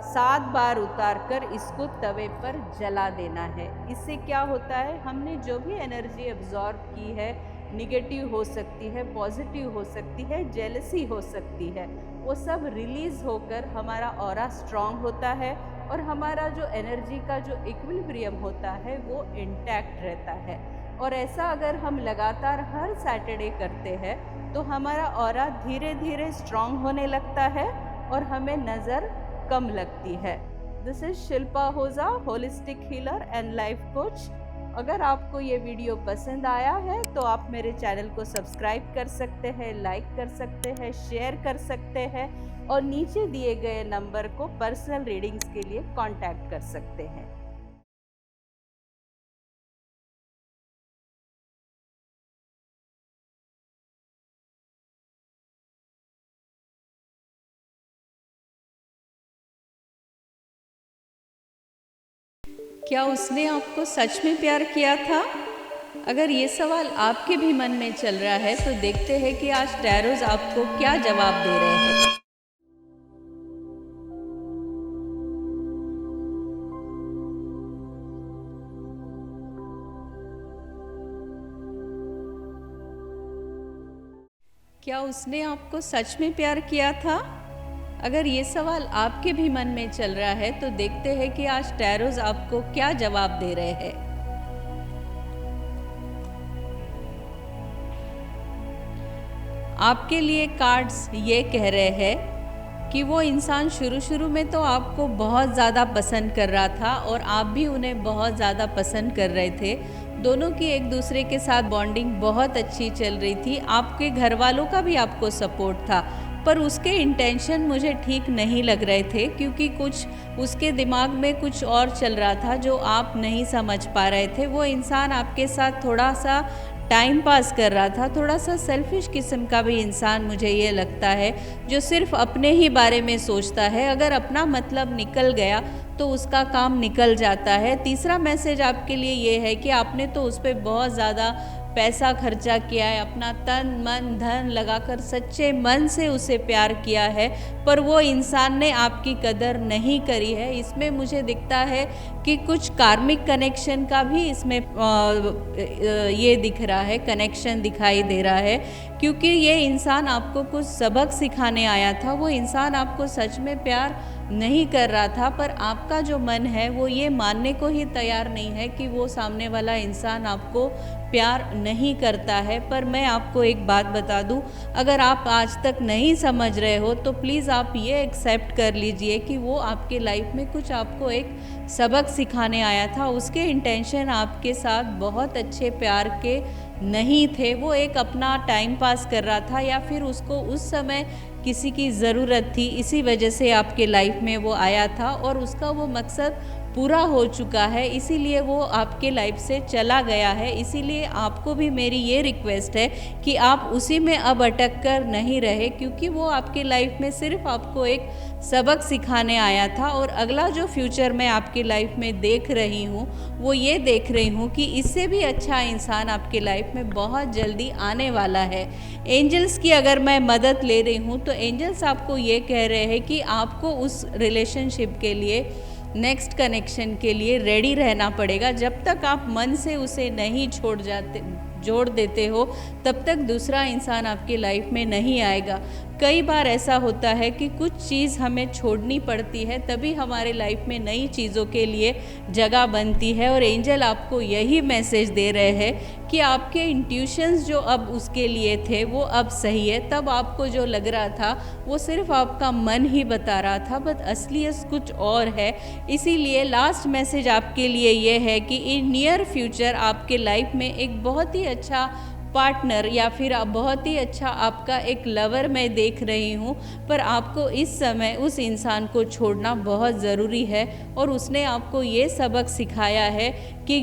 A: 7 बार उतार कर इसको तवे पर जला देना है। इससे क्या होता है, हमने जो भी एनर्जी एब्जॉर्ब की है, निगेटिव हो सकती है, पॉजिटिव हो सकती है, जेलसी हो सकती है, वो सब रिलीज़ होकर हमारा ऑरा स्ट्रॉन्ग होता है और हमारा जो एनर्जी का जो इक्विलिब्रियम होता है वो इंटैक्ट रहता है। और ऐसा अगर हम लगातार हर सैटरडे करते हैं तो हमारा ऑरा धीरे धीरे स्ट्रॉन्ग होने लगता है और हमें नज़र कम लगती है। दिस इज शिल्पा होजा, holistic healer and life coach. अगर आपको ये वीडियो पसंद आया है तो आप मेरे चैनल को सब्सक्राइब कर सकते हैं, लाइक कर सकते हैं, शेयर कर सकते हैं और नीचे दिए गए नंबर को पर्सनल रीडिंग्स के लिए कांटेक्ट कर सकते हैं। क्या उसने आपको सच में प्यार किया था? अगर ये सवाल आपके भी मन में चल रहा है तो देखते हैं कि आज टैरोज आपको क्या जवाब दे रहे हैं। क्या उसने आपको सच में प्यार किया था? अगर ये सवाल आपके भी मन में चल रहा है तो देखते हैं कि आज टैरोज आपको क्या जवाब दे रहे हैं। आपके लिए कार्ड्स ये कह रहे हैं कि वो इंसान शुरू में तो आपको बहुत ज़्यादा पसंद कर रहा था और आप भी उन्हें बहुत ज़्यादा पसंद कर रहे थे। दोनों की एक दूसरे के साथ बॉन्डिंग बहुत अच्छी चल रही थी। आपके घर वालों का भी आपको सपोर्ट था, पर उसके इंटेंशन मुझे ठीक नहीं लग रहे थे क्योंकि कुछ उसके दिमाग में कुछ और चल रहा था जो आप नहीं समझ पा रहे थे। वो इंसान आपके साथ थोड़ा सा टाइम पास कर रहा था, थोड़ा सा सेल्फिश किस्म का भी इंसान मुझे ये लगता है, जो सिर्फ अपने ही बारे में सोचता है। अगर अपना मतलब निकल गया तो उसका काम निकल जाता है। तीसरा मैसेज आपके लिए ये है कि आपने तो उस पर बहुत ज़्यादा पैसा खर्चा किया है, अपना तन मन धन लगाकर सच्चे मन से उसे प्यार किया है, पर वो इंसान ने आपकी कदर नहीं करी है। इसमें मुझे दिखता है कि कुछ कार्मिक कनेक्शन का भी इसमें ये दिख रहा है, कनेक्शन दिखाई दे रहा है, क्योंकि ये इंसान आपको कुछ सबक सिखाने आया था। वो इंसान आपको सच में प्यार नहीं कर रहा था, पर आपका जो मन है वो ये मानने को ही तैयार नहीं है कि वो सामने वाला इंसान आपको प्यार नहीं करता है। पर मैं आपको एक बात बता दूं, अगर आप आज तक नहीं समझ रहे हो तो प्लीज़ आप ये एक्सेप्ट कर लीजिए कि वो आपके लाइफ में कुछ आपको एक सबक सिखाने आया था। उसके इंटेंशन आपके साथ बहुत अच्छे प्यार के नहीं थे। वो एक अपना टाइम पास कर रहा था या फिर उसको उस समय किसी की ज़रूरत थी, इसी वजह से आपके लाइफ में वो आया था और उसका वो मकसद पूरा हो चुका है, इसीलिए वो आपके लाइफ से चला गया है। इसीलिए आपको भी मेरी ये रिक्वेस्ट है कि आप उसी में अब अटक कर नहीं रहे, क्योंकि वो आपके लाइफ में सिर्फ आपको एक सबक सिखाने आया था। और अगला जो फ्यूचर मैं आपकी लाइफ में देख रही हूँ वो ये देख रही हूँ कि इससे भी अच्छा इंसान आपके लाइफ में बहुत जल्दी आने वाला है। एंजल्स की अगर मैं मदद ले रही हूँ तो एंजल्स आपको ये कह रहे हैं कि आपको उस रिलेशनशिप के लिए, नेक्स्ट कनेक्शन के लिए रेडी रहना पड़ेगा। जब तक आप मन से उसे नहीं जोड़ देते हो तब तक दूसरा इंसान आपकी लाइफ में नहीं आएगा। कई बार ऐसा होता है कि कुछ चीज़ हमें छोड़नी पड़ती है, तभी हमारे लाइफ में नई चीज़ों के लिए जगह बनती है। और एंजल आपको यही मैसेज दे रहे हैं कि आपके इंट्यूशंस जो अब उसके लिए थे वो अब सही है। तब आपको जो लग रहा था वो सिर्फ आपका मन ही बता रहा था, बट असलियत कुछ और है। इसीलिए लास्ट मैसेज आपके लिए ये है कि इन नियर फ्यूचर आपके लाइफ में एक बहुत ही अच्छा पार्टनर या फिर बहुत ही अच्छा आपका एक लवर मैं देख रही हूँ, पर आपको इस समय उस इंसान को छोड़ना बहुत ज़रूरी है। और उसने आपको ये सबक सिखाया है कि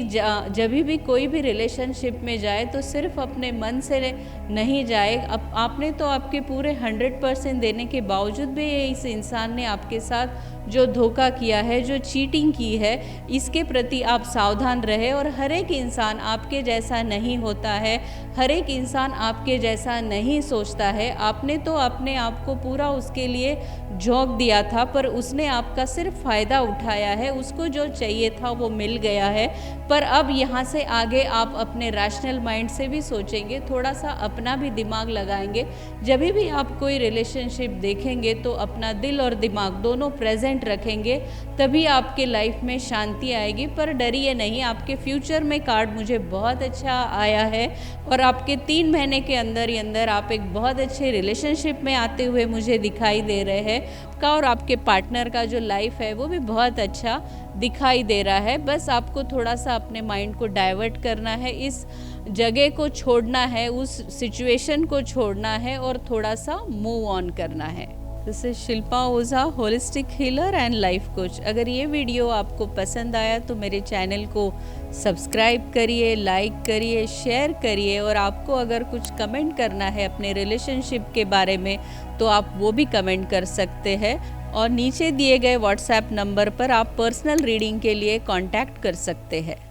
A: जब भी कोई भी रिलेशनशिप में जाए तो सिर्फ अपने मन से नहीं जाए। अब आपने तो आपके पूरे 100% देने के बावजूद भी इस इंसान ने आपके साथ जो धोखा किया है, जो चीटिंग की है, इसके प्रति आप सावधान रहे। और हर एक इंसान आपके जैसा नहीं होता है, हर एक इंसान आपके जैसा नहीं सोचता है। आपने तो अपने आप को पूरा उसके लिए झोंक दिया था, पर उसने आपका सिर्फ फ़ायदा उठाया है। उसको जो चाहिए था वो मिल गया है। पर अब यहाँ से आगे आप अपने रैशनल माइंड से भी सोचेंगे, थोड़ा सा अपना भी दिमाग लगाएंगे। जब भी आप कोई रिलेशनशिप देखेंगे तो अपना दिल और दिमाग दोनों प्रेजेंट रखेंगे, तभी आपके लाइफ में शांति आएगी। पर डरिए नहीं, आपके फ्यूचर में कार्ड मुझे बहुत अच्छा आया है और आपके 3 महीने के अंदर ही अंदर आप एक बहुत अच्छे रिलेशनशिप में आते हुए मुझे दिखाई दे रहे हैं का। और आपके पार्टनर का जो लाइफ है वो भी बहुत अच्छा दिखाई दे रहा है। बस आपको थोड़ा सा अपने माइंड को डाइवर्ट करना है, इस जगह को छोड़ना है, उस सिचुएशन को छोड़ना है और थोड़ा सा मूव ऑन करना है। This is Shilpa Ojha, holistic healer and life coach. अगर ये वीडियो आपको पसंद आया तो मेरे चैनल को सब्सक्राइब करिए, लाइक करिए, शेयर करिए। और आपको अगर कुछ कमेंट करना है अपने रिलेशनशिप के बारे में तो आप वो भी कमेंट कर सकते हैं। और नीचे दिए गए व्हाट्सएप नंबर पर आप पर्सनल रीडिंग के लिए कांटेक्ट कर सकते हैं।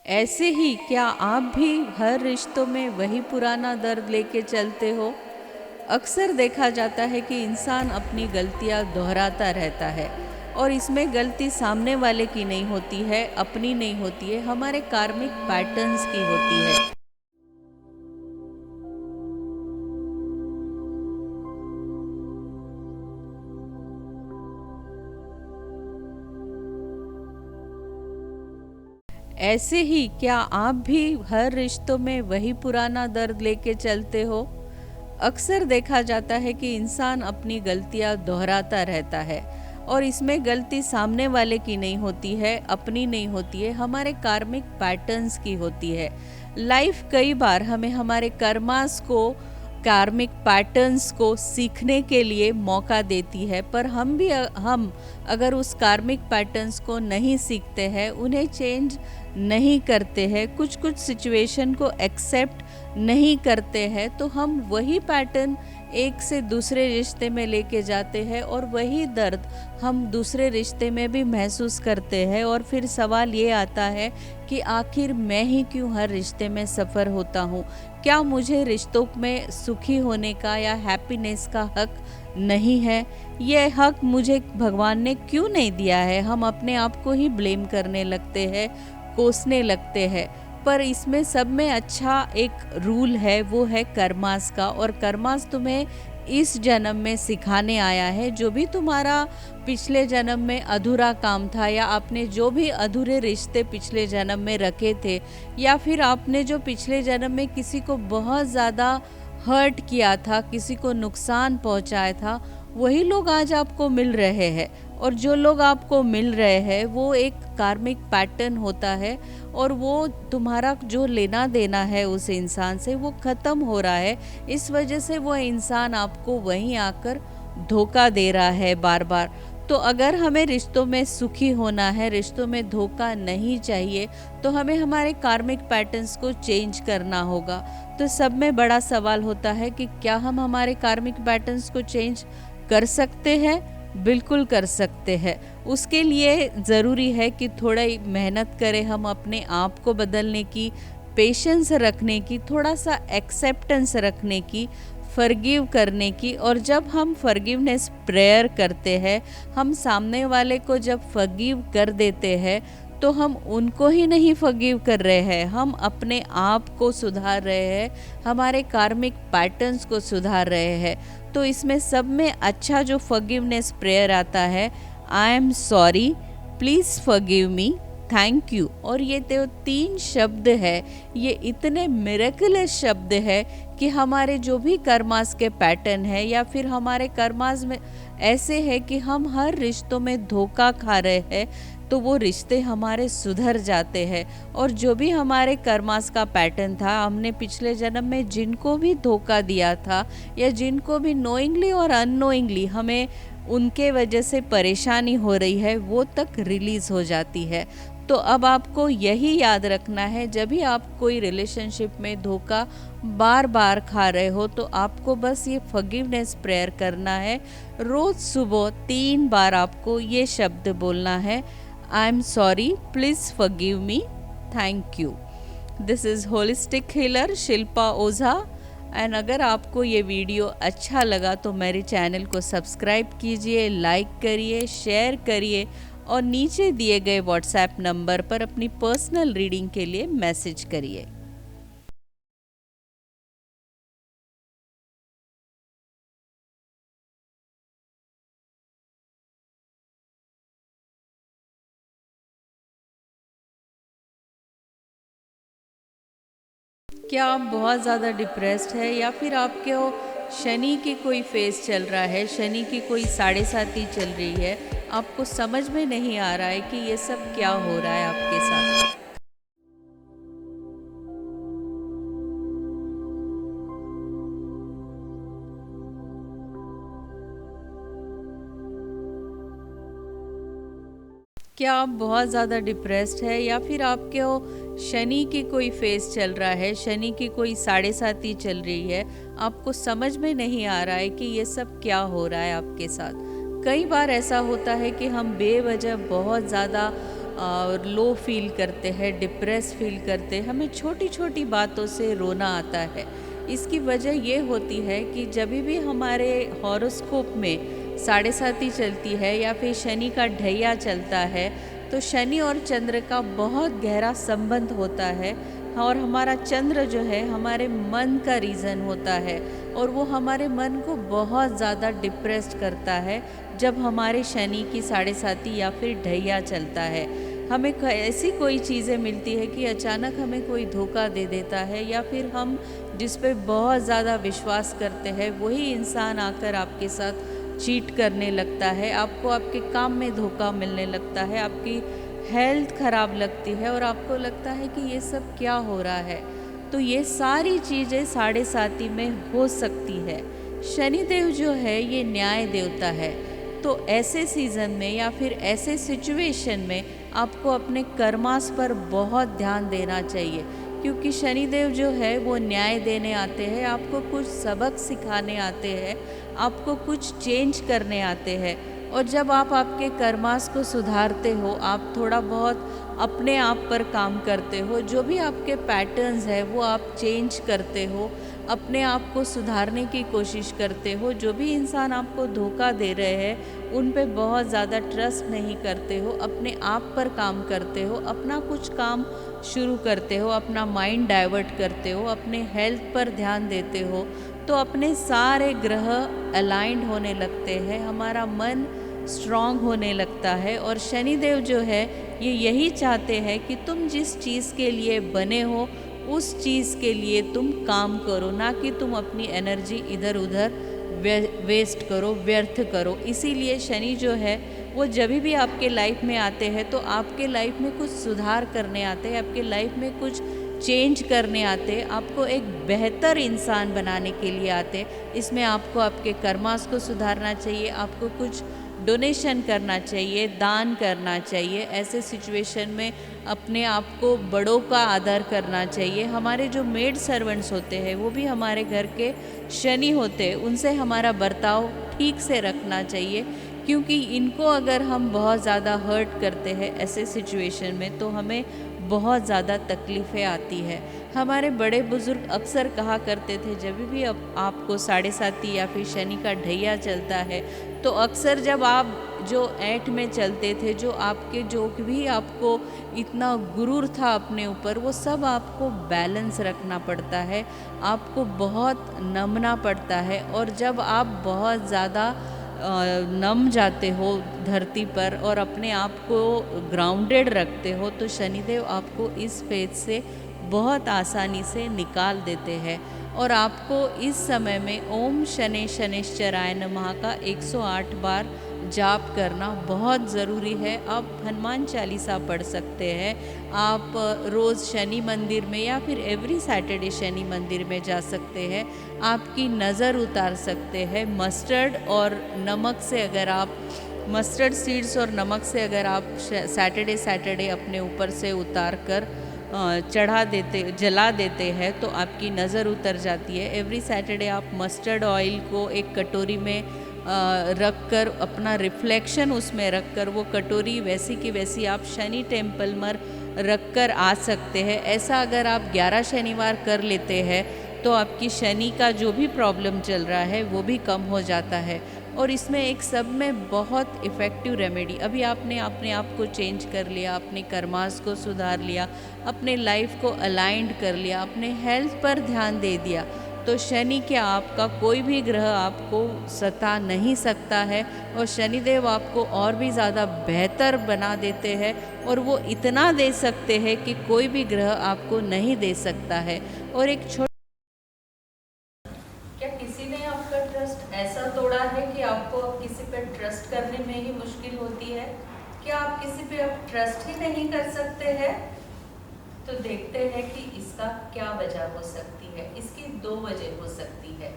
A: ऐसे ही क्या आप भी हर रिश्तों में वही पुराना दर्द लेके चलते हो? अक्सर देखा जाता है कि इंसान अपनी गलतियां दोहराता रहता है और इसमें गलती सामने वाले की नहीं होती है, अपनी नहीं होती है, हमारे कार्मिक पैटर्न्स की होती है। ऐसे ही क्या आप भी हर रिश्तों में वही पुराना दर्द लेके चलते हो? अक्सर देखा जाता है कि इंसान अपनी गलतियां दोहराता रहता है और इसमें गलती सामने वाले की नहीं होती है, अपनी नहीं होती है, हमारे कार्मिक पैटर्न्स की होती है। लाइफ कई बार हमें हमारे कर्मास को, कार्मिक पैटर्न्स को सीखने के लिए मौका देती है, पर हम अगर उस कार्मिक पैटर्न्स को नहीं सीखते हैं, उन्हें चेंज नहीं करते हैं, कुछ कुछ सिचुएशन को एक्सेप्ट नहीं करते हैं, तो हम वही पैटर्न एक से दूसरे रिश्ते में लेके जाते हैं और वही दर्द हम दूसरे रिश्ते में भी महसूस करते हैं। और फिर सवाल ये आता है कि आखिर मैं ही क्यों हर रिश्ते में सफ़र होता हूँ? क्या मुझे रिश्तों में सुखी होने का या हैप्पीनेस का हक नहीं है? ये हक मुझे भगवान ने क्यों नहीं दिया है? हम अपने आप को ही ब्लेम करने लगते हैं, कोसने लगते हैं। पर इसमें सब में अच्छा एक रूल है, वो है कर्मास का। और कर्मास तुम्हें इस जन्म में सिखाने आया है, जो भी तुम्हारा पिछले जन्म में अधूरा काम था, या आपने जो भी अधूरे रिश्ते पिछले जन्म में रखे थे, या फिर आपने जो पिछले जन्म में किसी को बहुत ज़्यादा हर्ट किया था, किसी को नुकसान पहुंचाया था, वही लोग आज आपको मिल रहे हैं। और जो लोग आपको मिल रहे हैं वो एक कार्मिक पैटर्न होता है, और वो तुम्हारा जो लेना देना है उस इंसान से वो ख़त्म हो रहा है। इस वजह से वो इंसान आपको वहीं आकर धोखा दे रहा है बार बार। तो अगर हमें रिश्तों में सुखी होना है, रिश्तों में धोखा नहीं चाहिए, तो हमें हमारे कार्मिक पैटर्न्स को चेंज करना होगा। तो सब में बड़ा सवाल होता है कि क्या हम हमारे कार्मिक पैटर्न्स को चेंज कर सकते हैं? बिल्कुल कर सकते हैं। उसके लिए ज़रूरी है कि थोड़ा मेहनत करें हम अपने आप को बदलने की, पेशेंस रखने की, थोड़ा सा एक्सेप्टेंस रखने की, फॉरगिव करने की। और जब हम फॉरगिवनेस प्रेयर करते हैं, हम सामने वाले को जब फॉरगिव कर देते हैं, तो हम उनको ही नहीं फॉरगिव कर रहे हैं, हम अपने आप को सुधार रहे हैं, हमारे कार्मिक पैटर्न्स को सुधार रहे हैं। तो इसमें सब में अच्छा जो फॉरगिवनेस प्रेयर आता है, I am sorry, please forgive me, thank you. और ये तो 3 शब्द है, ये इतने मिरेकलस शब्द है कि हमारे जो भी कर्मास के पैटर्न है, या फिर हमारे कर्मास में ऐसे है कि हम हर रिश्तों में धोखा खा रहे हैं, तो वो रिश्ते हमारे सुधर जाते हैं। और जो भी हमारे कर्मास का पैटर्न था, हमने पिछले जन्म में जिनको भी धोखा दिया था, या जिनको भी नोइंगली और अननोइंगली हमें उनके वजह से परेशानी हो रही है, वो तक रिलीज़ हो जाती है। तो अब आपको यही याद रखना है, जब भी आप कोई रिलेशनशिप में धोखा बार बार खा रहे हो, तो आपको बस ये फॉरगिवनेस प्रेयर करना है। रोज़ सुबह 3 बार आपको ये शब्द बोलना है, I am sorry, please forgive me, thank you. This is holistic healer Shilpa Ojha. And अगर आपको ये वीडियो अच्छा लगा तो मेरे चैनल को सब्सक्राइब कीजिए, लाइक करिए, शेयर करिए, और नीचे दिए गए व्हाट्सएप नंबर पर अपनी पर्सनल रीडिंग के लिए मैसेज करिए। क्या आप बहुत ज़्यादा डिप्रेस्ड है, या फिर आपके शनि की कोई फेस चल रहा है, शनि की कोई 7.5 चल रही है, आपको समझ में नहीं आ रहा है कि ये सब क्या हो रहा है आपके साथ? क्या आप बहुत ज़्यादा डिप्रेस्ड है या फिर आपके वो शनि की कोई फेस चल रहा है, शनि की कोई साढ़े साती चल रही है, आपको समझ में नहीं आ रहा है कि ये सब क्या हो रहा है आपके साथ। कई बार ऐसा होता है कि हम बेवजह बहुत ज़्यादा लो फील करते हैं, डिप्रेस फील करते हैं, हमें छोटी छोटी बातों से रोना आता है। इसकी वजह ये होती है कि जब भी हमारे हॉरोस्कोप में साढ़े साती चलती है या फिर शनि का ढैया चलता है, तो शनि और चंद्र का बहुत गहरा संबंध होता है। और हमारा चंद्र जो है हमारे मन का रीज़न होता है, और वो हमारे मन को बहुत ज़्यादा डिप्रेस्ड करता है जब हमारे शनि की साढ़े साती या फिर ढैया चलता है। हमें ऐसी कोई चीज़ें मिलती है कि अचानक हमें कोई धोखा दे देता है, या फिर हम जिस पे बहुत ज़्यादा विश्वास करते हैं वही इंसान आकर आपके साथ चीट करने लगता है, आपको आपके काम में धोखा मिलने लगता है, आपकी हेल्थ ख़राब लगती है और आपको लगता है कि ये सब क्या हो रहा है। तो ये सारी चीज़ें साढ़े साती में हो सकती है। शनिदेव जो है ये न्याय देवता है, तो ऐसे सीज़न में या फिर ऐसे सिचुएशन में आपको अपने कर्मास पर बहुत ध्यान देना चाहिए, क्योंकि शनिदेव जो है वो न्याय देने आते हैं, आपको कुछ सबक सिखाने आते हैं, आपको कुछ चेंज करने आते हैं। और जब आप आपके कर्मास को सुधारते हो, आप थोड़ा बहुत अपने आप पर काम करते हो, जो भी आपके पैटर्न्स है वो आप चेंज करते हो, अपने आप को सुधारने की कोशिश करते हो, जो भी इंसान आपको धोखा दे रहे हैं उन पे बहुत ज़्यादा ट्रस्ट नहीं करते हो, अपने आप पर काम करते हो, अपना कुछ काम शुरू करते हो, अपना माइंड डाइवर्ट करते हो, अपने हेल्थ पर ध्यान देते हो, तो अपने सारे ग्रह अलाइंड होने लगते हैं, हमारा मन स्ट्रांग होने लगता है। और शनिदेव जो है ये यही चाहते हैं कि तुम जिस चीज़ के लिए बने हो उस चीज़ के लिए तुम काम करो, ना कि तुम अपनी एनर्जी इधर उधर वेस्ट करो, व्यर्थ करो। इसीलिए शनि जो है वो जब भी आपके लाइफ में आते हैं तो आपके लाइफ में कुछ सुधार करने आते हैं, आपके लाइफ में कुछ चेंज करने आते, आपको एक बेहतर इंसान बनाने के लिए आते। इसमें आपको आपके कर्मास को सुधारना चाहिए, आपको कुछ डोनेशन करना चाहिए, दान करना चाहिए। ऐसे सिचुएशन में अपने आप को बड़ों का आदर करना चाहिए। हमारे जो मेड सर्वेंट्स होते हैं वो भी हमारे घर के शनि होते हैं, उनसे हमारा बर्ताव ठीक से रखना चाहिए, क्योंकि इनको अगर हम बहुत ज़्यादा हर्ट करते हैं ऐसे सिचुएशन में तो हमें बहुत ज़्यादा तकलीफ़ें आती है। हमारे बड़े बुज़ुर्ग अक्सर कहा करते थे, जब भी अब आपको साढ़े साती या फिर शनि का ढैया चलता है तो अक्सर जब आप जो ऐंठ में चलते थे, जो आपके जो भी आपको इतना गुरूर था अपने ऊपर, वो सब आपको बैलेंस रखना पड़ता है, आपको बहुत नमना पड़ता है। और जब आप बहुत ज़्यादा नम जाते हो धरती पर और अपने आप को ग्राउंडेड रखते हो, तो शनिदेव आपको इस फेज से बहुत आसानी से निकाल देते हैं। और आपको इस समय में ओम शनि शनिश्चराय नमः का 108 बार जाप करना बहुत ज़रूरी है। आप हनुमान चालीसा पढ़ सकते हैं, आप रोज़ शनि मंदिर में या फिर एवरी सैटरडे शनि मंदिर में जा सकते हैं, आपकी नज़र उतार सकते हैं। मस्टर्ड और नमक से अगर आप मस्टर्ड सीड्स और नमक से अगर आप सैटरडे अपने ऊपर से उतार कर चढ़ा देते, जला देते हैं, तो आपकी नज़र उतर जाती है। एवरी सैटरडे आप मस्टर्ड ऑयल को एक कटोरी में रख कर, अपना रिफ्लेक्शन उसमें रख कर, वो कटोरी वैसी की वैसी आप शनि टेम्पल में रख कर आ सकते हैं। ऐसा अगर आप 11 शनिवार कर लेते हैं तो आपकी शनि का जो भी प्रॉब्लम चल रहा है वो भी कम हो जाता है। और इसमें एक सब में बहुत इफ़ेक्टिव रेमेडी, अभी आपने अपने आप को चेंज कर लिया, अपने कर्मास को सुधार लिया, अपने लाइफ को अलाइंड कर लिया, अपने हेल्थ पर ध्यान दे दिया, तो शनि क्या आपका कोई भी ग्रह आपको सता नहीं सकता है। और शनिदेव आपको और भी ज़्यादा बेहतर बना देते हैं, और वो इतना दे सकते हैं कि कोई भी ग्रह आपको नहीं दे सकता है। और एक क्या किसी ने आपका ट्रस्ट ऐसा तोड़ा है कि आपको अब किसी पर ट्रस्ट करने में ही मुश्किल होती है? क्या आप किसी पे अब ट्रस्ट ही नहीं कर सकते हैं? तो देखते हैं कि इसका क्या वजह हो सकती है। इसकी 2 वजह हो सकती है।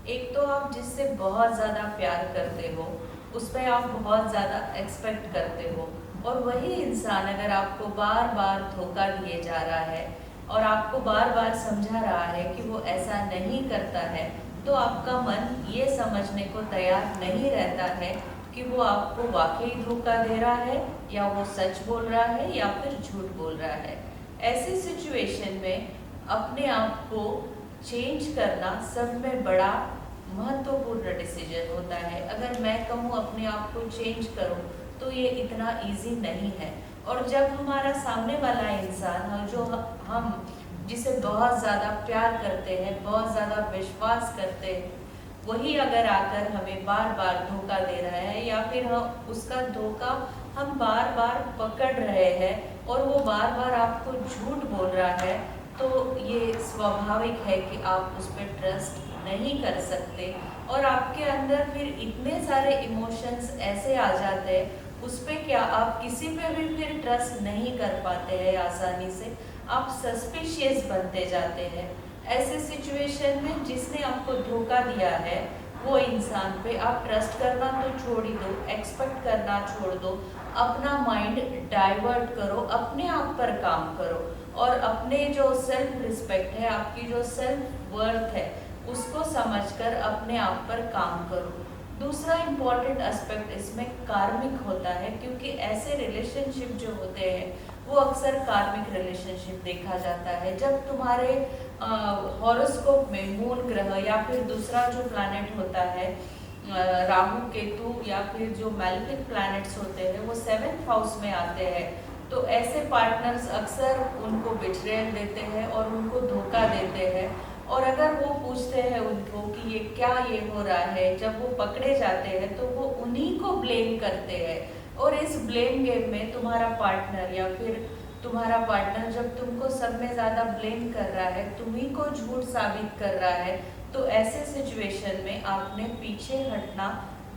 A: एक तो आप जिससे बहुत ज़्यादा प्यार करते हो, उस पर आप बहुत ज़्यादा एक्सपेक्ट करते हो, और वही इंसान अगर आपको बार बार धोखा दिए जा रहा है और आपको बार बार समझा रहा है कि वो ऐसा नहीं करता है, तो आपका मन ये समझने को तैयार नहीं रहता है कि वो आपको वाकई धोखा दे रहा है या वो सच बोल रहा है या फिर झूठ बोल रहा है। ऐसी सिचुएशन में अपने आप को चेंज करना सब में बड़ा महत्वपूर्ण डिसीजन होता है। अगर मैं कहूँ अपने आप को चेंज करो तो ये इतना इजी नहीं है। और जब हमारा सामने वाला इंसान जो हम जिसे बहुत ज़्यादा प्यार करते हैं, बहुत ज़्यादा विश्वास करते हैं, वही अगर आकर हमें बार बार धोखा दे रहा है या फिर हम उसका धोखा हम बार बार पकड़ रहे हैं और वो बार बार आपको झूठ बोल रहा है, तो ये स्वाभाविक है कि आप उस पर ट्रस्ट नहीं कर सकते और आपके अंदर फिर इतने सारे इमोशंस ऐसे आ जाते हैं, उस पर क्या आप किसी पे भी फिर ट्रस्ट नहीं कर पाते हैं आसानी से, आप सस्पिशियस बनते जाते हैं। ऐसे सिचुएशन में जिसने आपको धोखा दिया है वो इंसान पे आप ट्रस्ट करना तो छोड़ ही दो, एक्सपेक्ट करना छोड़ दो, अपना माइंड डाइवर्ट करो, अपने आप पर काम करो और अपने जो सेल्फ रिस्पेक्ट है, आपकी जो सेल्फ वर्थ है, उसको समझकर अपने आप पर काम करो। दूसरा इम्पॉर्टेंट एस्पेक्ट इसमें कार्मिक होता है, क्योंकि ऐसे रिलेशनशिप जो होते हैं वो अक्सर कार्मिक रिलेशनशिप देखा जाता है। जब तुम्हारे हॉरोस्कोप में मून ग्रह या फिर दूसरा जो प्लैनेट होता है राहु केतु या फिर जो मैलेफिक प्लैनेट्स होते हैं वो 7th हाउस में आते हैं, तो ऐसे पार्टनर्स अक्सर उनको बिट्रेयल देते हैं और उनको धोखा देते हैं। और अगर वो पूछते हैं उनको कि ये क्या ये हो रहा है, जब वो पकड़े जाते हैं तो वो उन्हीं को ब्लेम करते हैं और इस ब्लेम गेम में तुम्हारा पार्टनर या फिर तुम्हारा पार्टनर जब तुमको सब में ज़्यादा ब्लेम कर रहा है, तुम्ही को झूठ साबित कर रहा है, तो ऐसे सिचुएशन में आपने पीछे हटना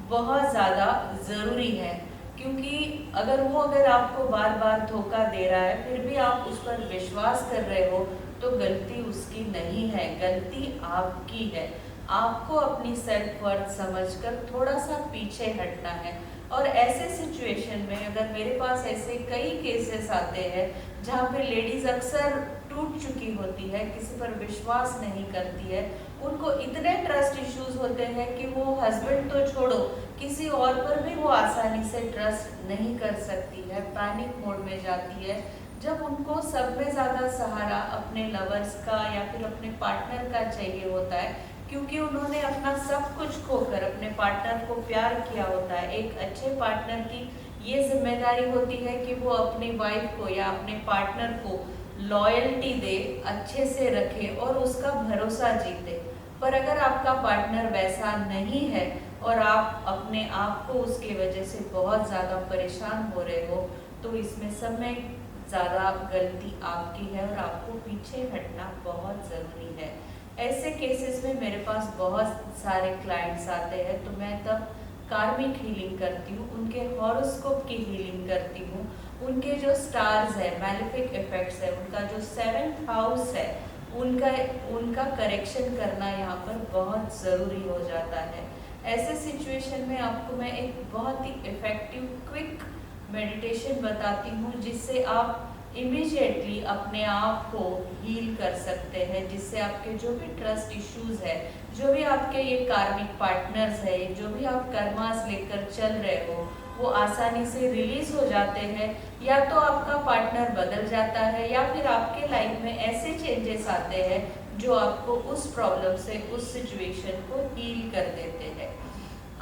A: बहुत ज़्यादा ज़रूरी है। क्योंकि अगर आपको बार बार धोखा दे रहा है फिर भी आप उस पर विश्वास कर रहे हो, तो गलती उसकी नहीं है, गलती आपकी है। आपको अपनी सेल्फ वर्थ समझकर थोड़ा सा पीछे हटना है। और ऐसे सिचुएशन में अगर मेरे पास ऐसे कई केसेस आते हैं जहाँ पे लेडीज़ अक्सर टूट चुकी होती है, किसी पर विश्वास नहीं करती है, उनको इतने ट्रस्ट इश्यूज होते हैं कि वो हस्बैंड तो छोड़ो किसी और पर भी वो आसानी से ट्रस्ट नहीं कर सकती है, पैनिक मोड में जाती है। जब उनको सब में ज़्यादा सहारा अपने लवर्स का या फिर अपने पार्टनर का चाहिए होता है, क्योंकि उन्होंने अपना सब कुछ खोकर अपने पार्टनर को प्यार किया होता है। एक अच्छे पार्टनर की ये जिम्मेदारी होती है कि वो अपनी वाइफ को या अपने पार्टनर को लॉयल्टी दे, अच्छे से रखे और उसका भरोसा जीते। पर अगर आपका पार्टनर वैसा नहीं है और आप अपने आप को उसके वजह से बहुत ज़्यादा परेशान हो रहे हो, तो इसमें सब में ज़्यादा गलती आपकी है और आपको पीछे हटना बहुत ज़रूरी है। ऐसे केसेस में मेरे पास बहुत सारे क्लाइंट्स आते हैं, तो मैं तब कार्मिक हीलिंग करती हूँ, उनके हॉरोस्कोप की हीलिंग करती हूँ, उनके जो स्टार्स है, मैलेफिक इफेक्ट्स है, उनका जो 7th हाउस है, उनका करेक्शन करना यहाँ पर बहुत ज़रूरी हो जाता है। ऐसे सिचुएशन में आपको मैं एक बहुत ही इफ़ेक्टिव क्विक मेडिटेशन बताती हूँ, जिससे आप इमीडिएटली अपने आप को हील कर सकते हैं, जिससे आपके जो भी ट्रस्ट इश्यूज है, जो भी आपके ये कार्मिक पार्टनर्स है, जो भी आप कर्मास लेकर चल रहे हो, वो आसानी से रिलीज हो जाते हैं। या तो आपका पार्टनर बदल जाता है या फिर आपके लाइफ में ऐसे चेंजेस आते हैं जो आपको उस प्रॉब्लम से, उस सिचुएशन को हील कर देते हैं।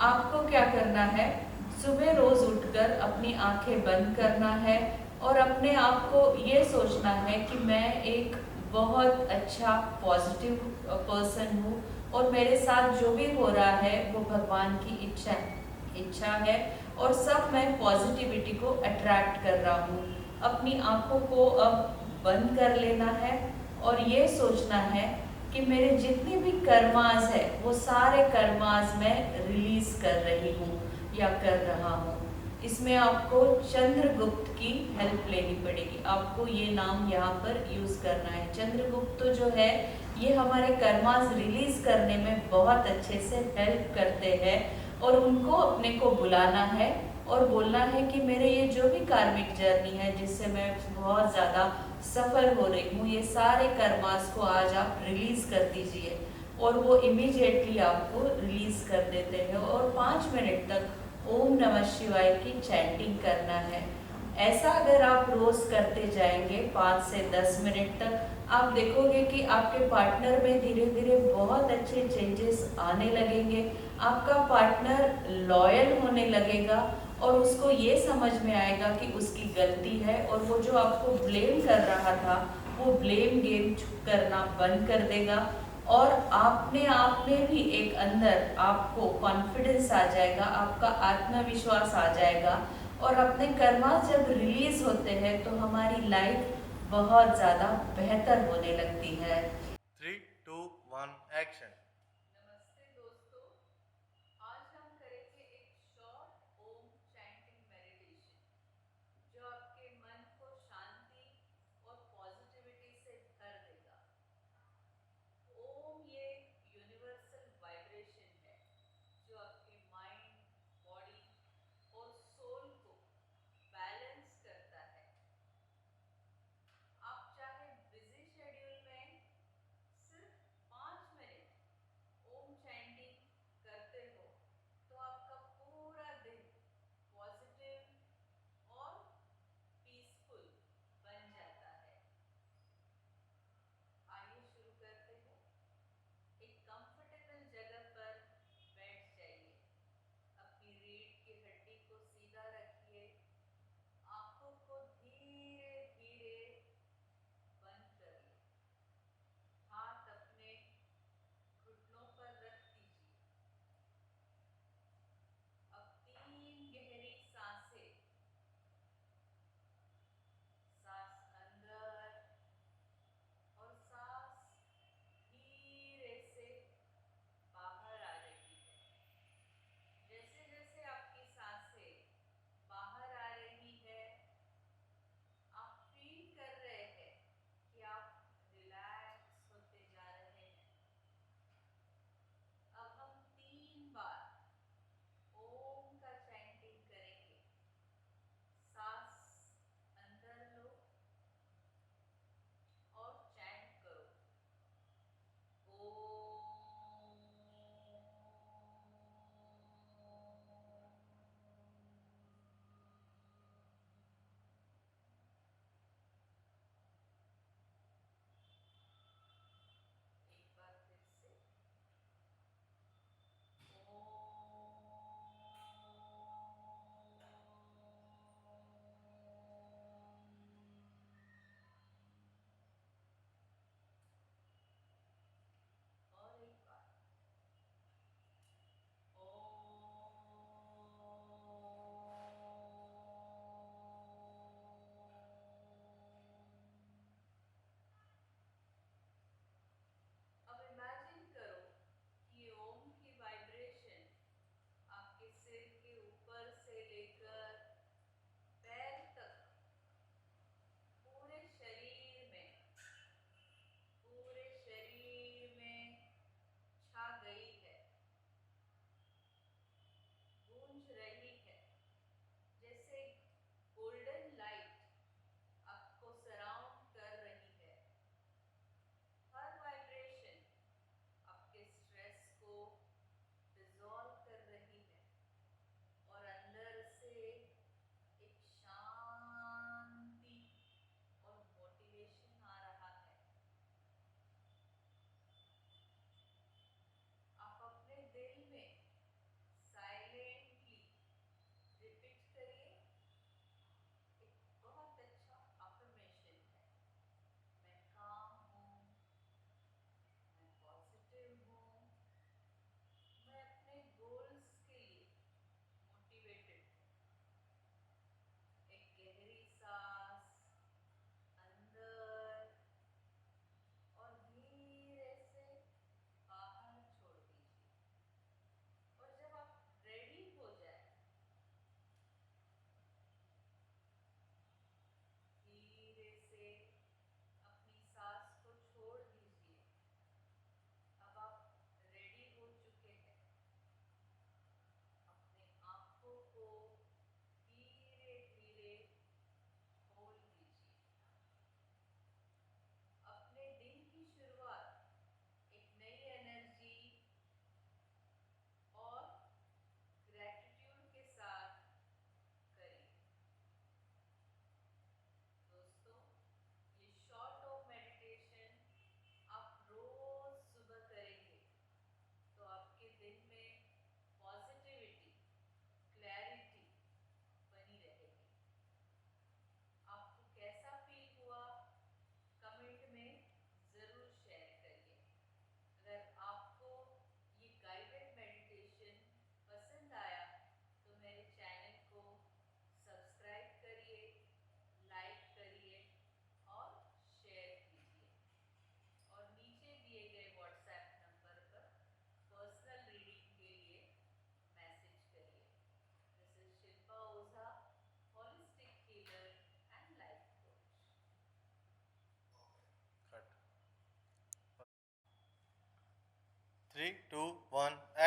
A: आपको क्या करना है, सुबह रोज उठकर अपनी आंखें बंद करना है और अपने आप को ये सोचना है कि मैं एक बहुत अच्छा पॉजिटिव पर्सन हूँ और मेरे साथ जो भी हो रहा है वो भगवान की इच्छा है और सब मैं पॉजिटिविटी को अट्रैक्ट कर रहा हूँ। अपनी आंखों को अब बंद कर लेना है और ये सोचना है कि मेरे जितने भी कर्मास है वो सारे कर्मास मैं रिलीज कर रही हूँ या कर रहा हूँ। इसमें आपको चंद्रगुप्त की हेल्प लेनी पड़ेगी, आपको ये नाम यहाँ पर यूज़ करना है। चंद्रगुप्त जो है ये हमारे कर्मास रिलीज करने में बहुत अच्छे से हेल्प करते हैं और उनको अपने को बुलाना है और बोलना है कि मेरे ये जो भी कार्मिक जर्नी है जिससे मैं बहुत ज़्यादा सफ़र हो रही हूँ, ये सारे कर्मास को आज आप रिलीज़ कर दीजिए। और वो इमीडिएटली आपको रिलीज़ कर देते हैं। और 5 मिनट तक ओम नमः शिवाय की चैंटिंग करना है। ऐसा अगर आप रोज करते जाएंगे 5 से 10 मिनट तक, आप देखोगे कि आपके पार्टनर में धीरे धीरे बहुत अच्छे चेंजेस आने लगेंगे। आपका पार्टनर लॉयल होने लगेगा और उसको ये समझ में आएगा कि उसकी गलती है, और वो जो आपको ब्लेम कर रहा था वो ब्लेम गेम करना बंद कर देगा। और अपने आप में भी एक अंदर आपको कॉन्फिडेंस आ जाएगा, आपका आत्मविश्वास आ जाएगा। और अपने कर्मा जब रिलीज होते हैं तो हमारी लाइफ बहुत ज़्यादा बेहतर होने लगती है।
B: 3, 2, 1, एक्शन।
A: नमस्ते दोस्तों, आज हम करेंगे एक शॉर्ट ओम चैंटिंग मेडिटेशन जो आपके मन को शांति और पॉजिटिविटी से भर देगा। ओम ये यूनिवर्सल वाइब्रेशन है जो आपके माइंड, बॉडी और सोल को बैलेंस करता है। आप चाहे बिजी शेड्यूल में सिर्फ 5 मिनट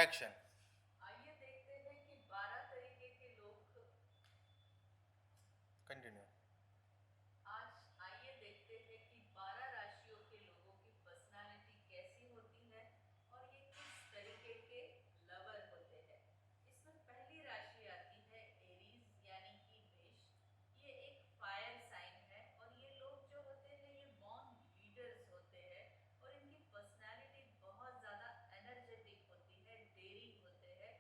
B: एक्शन।
A: आइए देखते हैं कि 12 तरीके के लोग
B: कंटिन्यू।
A: आज आइए देखते हैं कि 12 राशियों के लोगों की पर्सनालिटी कैसी होती है और ये किस तरीके के लवर होते हैं। इसमें पहली राशि आती है एरीज यानी कि मेष। ये एक फायर साइन है और ये लोग जो होते हैं ये बॉर्न लीडर्स होते हैं और इनकी पर्सनालिटी बहुत ज़्यादा एनर्जेटिक होती है, डेयरिंग होते हैं,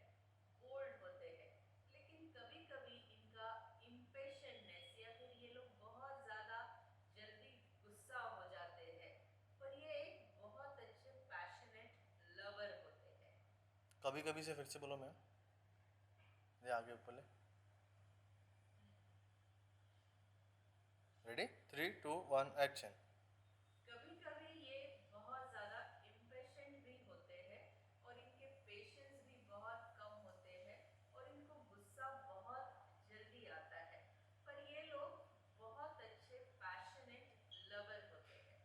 A: बोल्ड होते हैं। लेकिन कभी कभी इनका इम्पेशेंटनेस या फिर ये लोग बहुत ज़्यादा जल्दी गुस्सा हो जाते हैं, पर ये एक बहुत अच्छे पैशनेट लवर होते हैं।
B: कभी कभी से फिर से बोलो मैम, ये आगे ऊपर ले। Ready, 3, 2, 1 action.
A: कभी कभी ये बहुत ज़्यादा इम्पेशेंट भी होते हैं और इनके पेशेंस भी बहुत कम होते हैं और इनको गुस्सा बहुत जल्दी आता है, पर ये लोग बहुत अच्छे पैशनेट लवर होते हैं।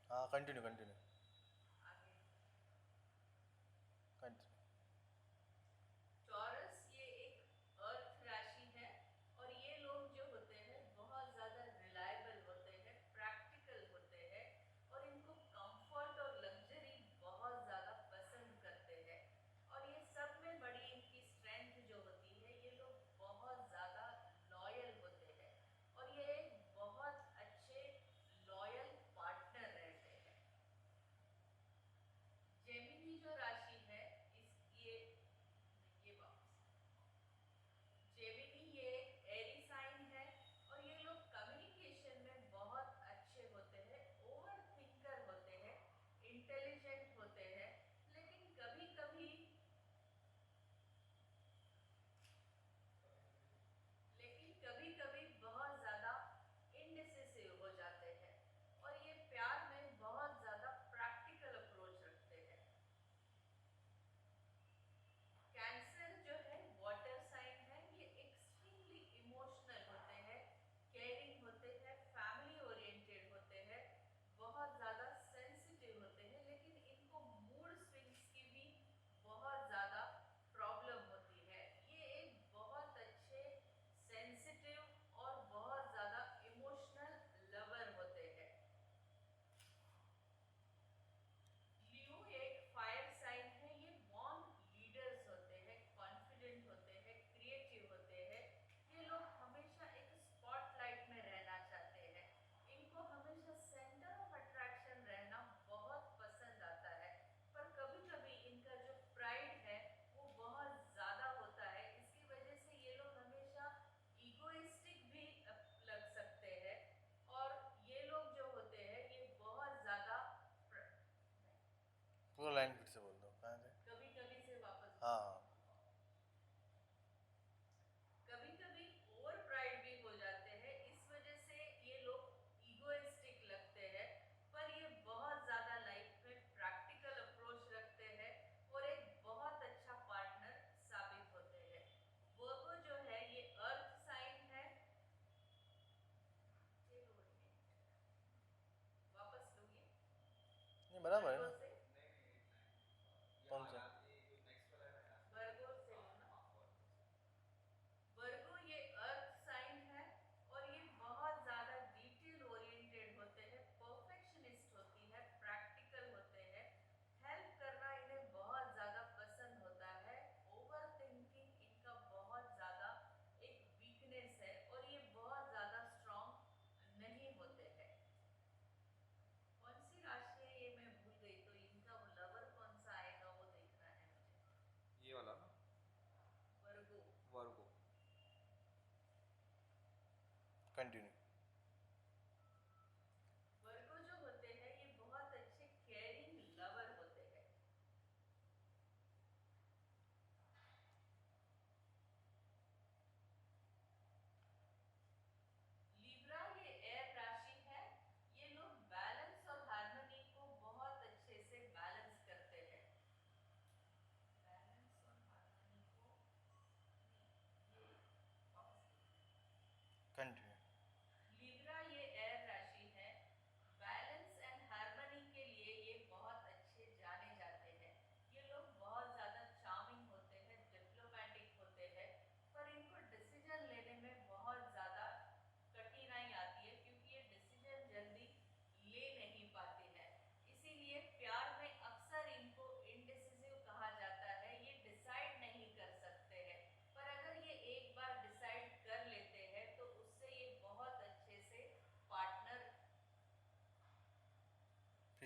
B: हाँ कंटिन्यू कंटिन्यू
A: आगे
B: कंटिन्यू।
A: टॉरस ये एक अर्थ राशि है और ये लोग जो होते हैं बहुत ज़्यादा रिलायबल होते हैं, प्रैक्टिकल होते हैं और इनको कंफर्ट और लग्जरी बहुत ज़्यादा पसंद करते हैं। और ये सब में बड़ी इनकी स्ट्रेंथ जो होती है, ये लोग बहुत ज़्यादा लॉयल होते हैं और ये एक बहुत अच्छे लॉयल पार्टनर रहते हैं। जेमिनी जो राशि है इस ये वापस जेमिनी ये एक एरी साइन है और ये लोग कम्युनिकेशन में बहुत अच्छे होते हैं, ओवर थिंकर होते हैं, इंटेलिजेंट होते हैं, लेकिन कभी कभी बहुत ज़्यादा इनडिसिसिव हो जाते हैं और ये प्यार में बहुत ज़्यादा प्रैक्टिकल अप्रोच रखते हैं। कैंसर जो है वाटर साइन है, ये एक्सट्रीमली इमोशनल होते हैं, केयरिंग होते हैं, फैमिली ओरिएंटेड होते हैं, बहुत ज़्यादा सेंसिटिव होते हैं, लेकिन इनको मूड स्विंग्स की भी बहुत ज़्यादा प्रॉब्लम होती है। ये एक बहुत अच्छे सेंसिटिव और बहुत ज़्यादा इमोशनल लवर होते हैं। लियो एक फायर साइन है, ये बॉर्न लीडर्स होते हैं, कॉन्फिडेंट होते हैं, क्रिएटिव होते हैं। ये लोग हमेशा एक स्पॉटलाइट में रहना चाहते हैं, इनको हमेशा सेंटर ऑफ अट्रैक्शन रहना बहुत पसंद आता है, पर कभी कभी इनका जो प्राइड है वो बहुत ज़्यादा होता है। इसकी वजह से ये लोग हमेशा इगोइस्टिक भी लग सकते हैं और ये लोग जो होते हैं ये बहुत ज़्यादा
B: पूरा लाइन फिर से बोल दो, कहाँ थे?
A: कभी कभी से वापस
B: हाँ
A: कभी कभी ओवर प्राइड भी हो जाते हैं, इस वजह से ये लोग इगोइस्टिक लगते हैं, पर ये बहुत ज्यादा लाइफ में प्रैक्टिकल अप्रोच रखते हैं और एक बहुत अच्छा पार्टनर साबित होते हैं। वर्गो जो है ये अर्थ साइन है। वापस लूंगी
B: नहीं बराबर है
A: वर्गो
B: ना।
A: से।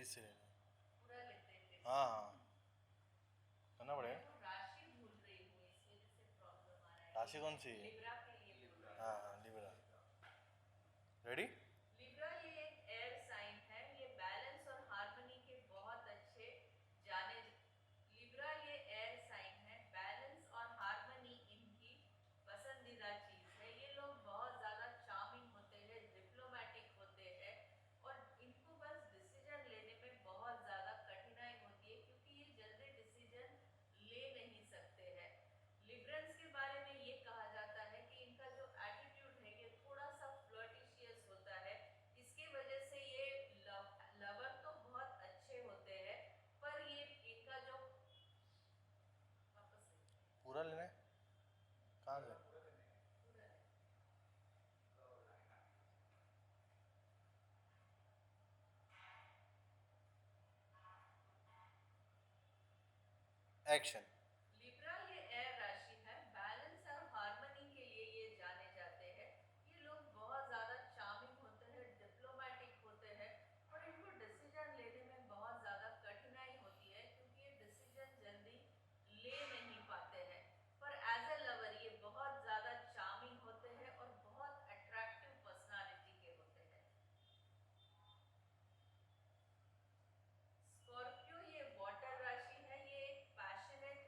B: पीस से लेना।
A: पूरा लेते हैं।
B: हाँ हाँ करना
A: मैं
B: पड़ेगा।
A: वो राशि भूल रही हूँ, इस वजह से प्रॉब्लम आ रहा है।
B: राशि कौन सी है?
A: लिब्रा के लिए बोल रही
B: हाँ हाँ लिब्रा। रेडी?
A: हूँ। लिब्रा ये एक एयर साइन है, ये बैलेंस और हार्मनी के बहुत अच्छे जाने। लिब्रा ये एयर साइन है, बैलेंस और हार्मनी इनकी पसंदीदा चीज है। ये लोग बहुत ज्यादा चार्मिंग होते हैं, डिप्लोमेटिक होते हैं, और इनको बस डिसीजन लेने में बहुत ज्यादा कठिनाई होती है, क्योंकि ये जल्दी डिसीजन ले नहीं सकते हैं। लिब्रंस के बारे में ये कहा जाता है कि इनका जो एटीट्यूड है ये थोड़ा सा फ्लर्टिशियस होता है। इसके वजह से ये लवर तो बहुत अच्छे होते हैं, पर ये इनका जो वापस से
B: पूरा लेना है? कहाँ से?
A: पूरा है।
B: एक्शन।
A: लिब्रा ये एयर राशि है, बैलेंस और हार्मनी के लिए ये जाने जाते हैं। ये लोग बहुत ज्यादा चार्मिंग होते हैं, डिप्लोमेटिक होते हैं, और इनको डिसीजन लेने में बहुत ज्यादा कठिनाई होती है, क्योंकि ये डिसीजन जल्दी ले नहीं पाते हैं। पर एज ए लवर ये बहुत ज्यादा चार्मिंग होते हैं और बहुत अट्रैक्टिव पर्सनालिटी के होते हैं। स्कॉर्पियो ये वाटर राशि है, ये एक पैशनेट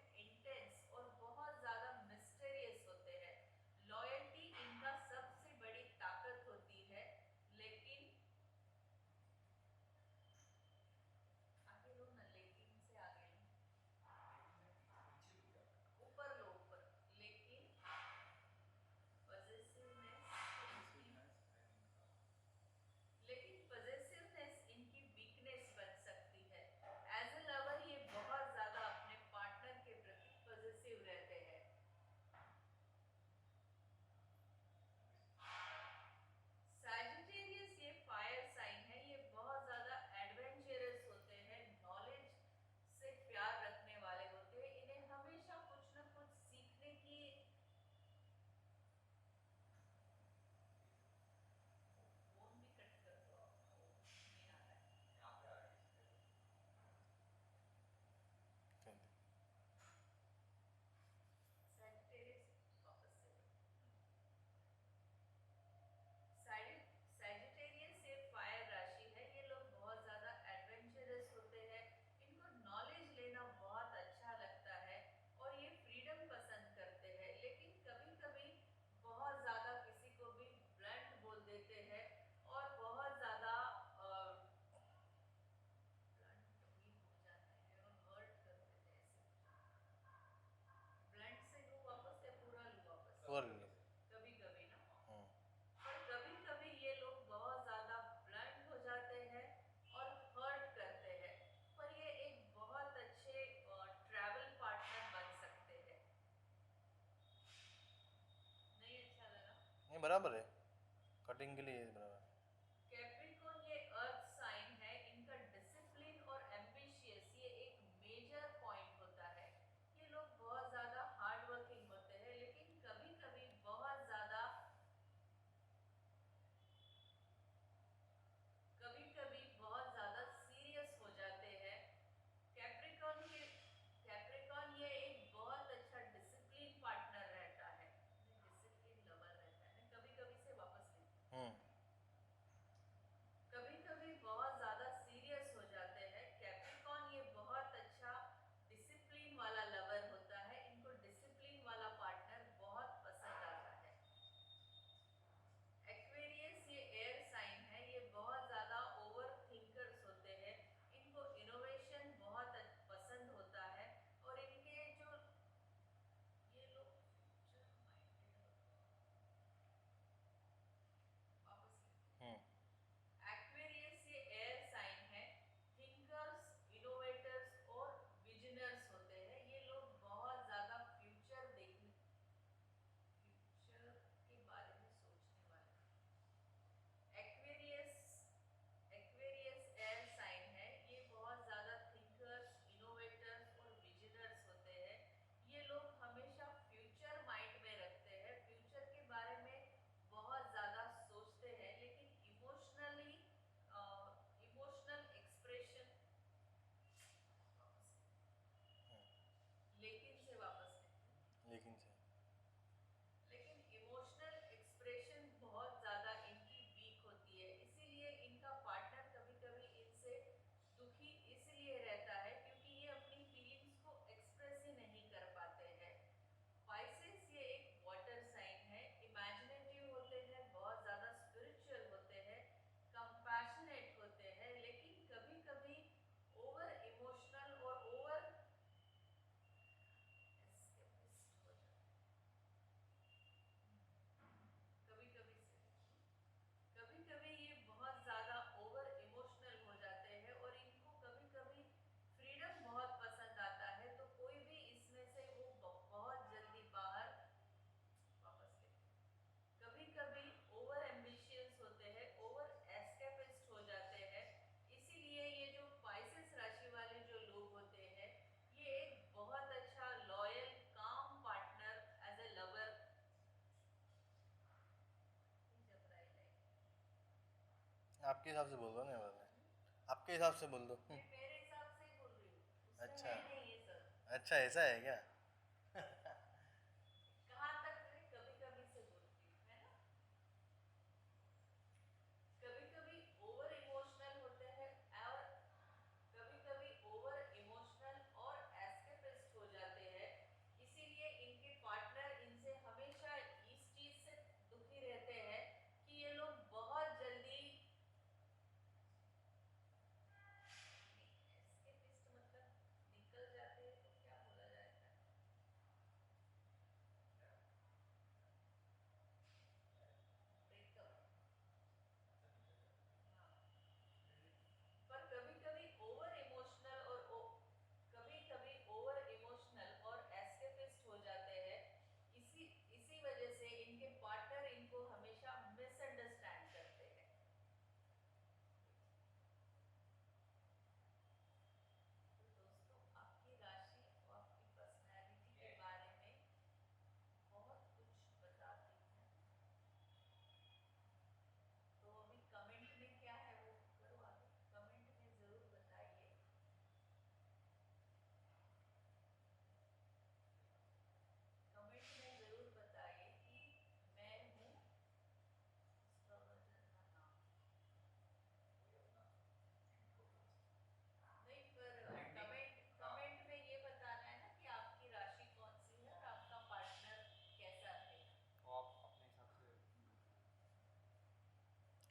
B: आपके हिसाब से बोल दो ना बोलने, आपके हिसाब से बोल दो।
A: मेरे हिसाब से ही बोल रही हूँ, उसमें
B: अच्छा
A: है नहीं ये सब।
B: अच्छा, ऐसा है क्या?
A: कहाँ तक मैं कभी कभी से बोलती हूँ, है ना? कभी कभी ओवर इमोशनल होते हैं, और कभी कभी ओवर इमोशनल और एस्केपिस्ट हो जाते हैं। इसीलिए इनके पार्टनर इनसे हमेशा इस चीज से दुखी रहते हैं कि ये लोग बहुत जल्दी, एस्केपिस्ट मतलब निकल जाते हैं, तो क्या बोला जाएगा? ब्रेकअप। हाँ। पर कभी कभी ओवर इमोशनल कभी कभी ओवर इमोशनल और एस्केपिस्ट हो जाते हैं। इसी इसी वजह से इनके पार्टनर इनको हमेशा मिसअंडरस्टैंड करते हैं। तो दोस्तों, आपकी राशि और आपकी पर्सनैलिटी के बारे में बहुत कुछ बताती है। तो अभी कमेंट में क्या है वो करो, आगे कमेंट में जरूर बताइए। कमेंट में जरूर बताइए कि मैं हूँ एस्ट्रोलॉजर का नाम। नहीं, पर कमेंट कमेंट में ये बताना है ना कि आपकी राशि कौन सी है और आपका पार्टनर कैसा रहेगा।
C: तो आप अपने हिसाब से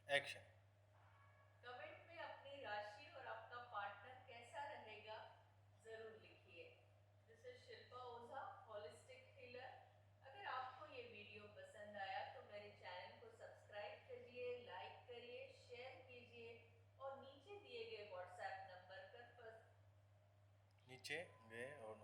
B: एक्शन।
A: कमेंट में अपनी राशि और आपका पार्टनर कैसा रहेगा जरूर लिखिए। This is Shilpa Ojha, holistic healer. अगर आपको ये वीडियो पसंद आया तो मेरे चैनल को सब्सक्राइब करिए, लाइक करिए, शेयर कीजिए और नीचे दिए गए व्हाट्सएप नंबर पर
B: नीचे गए और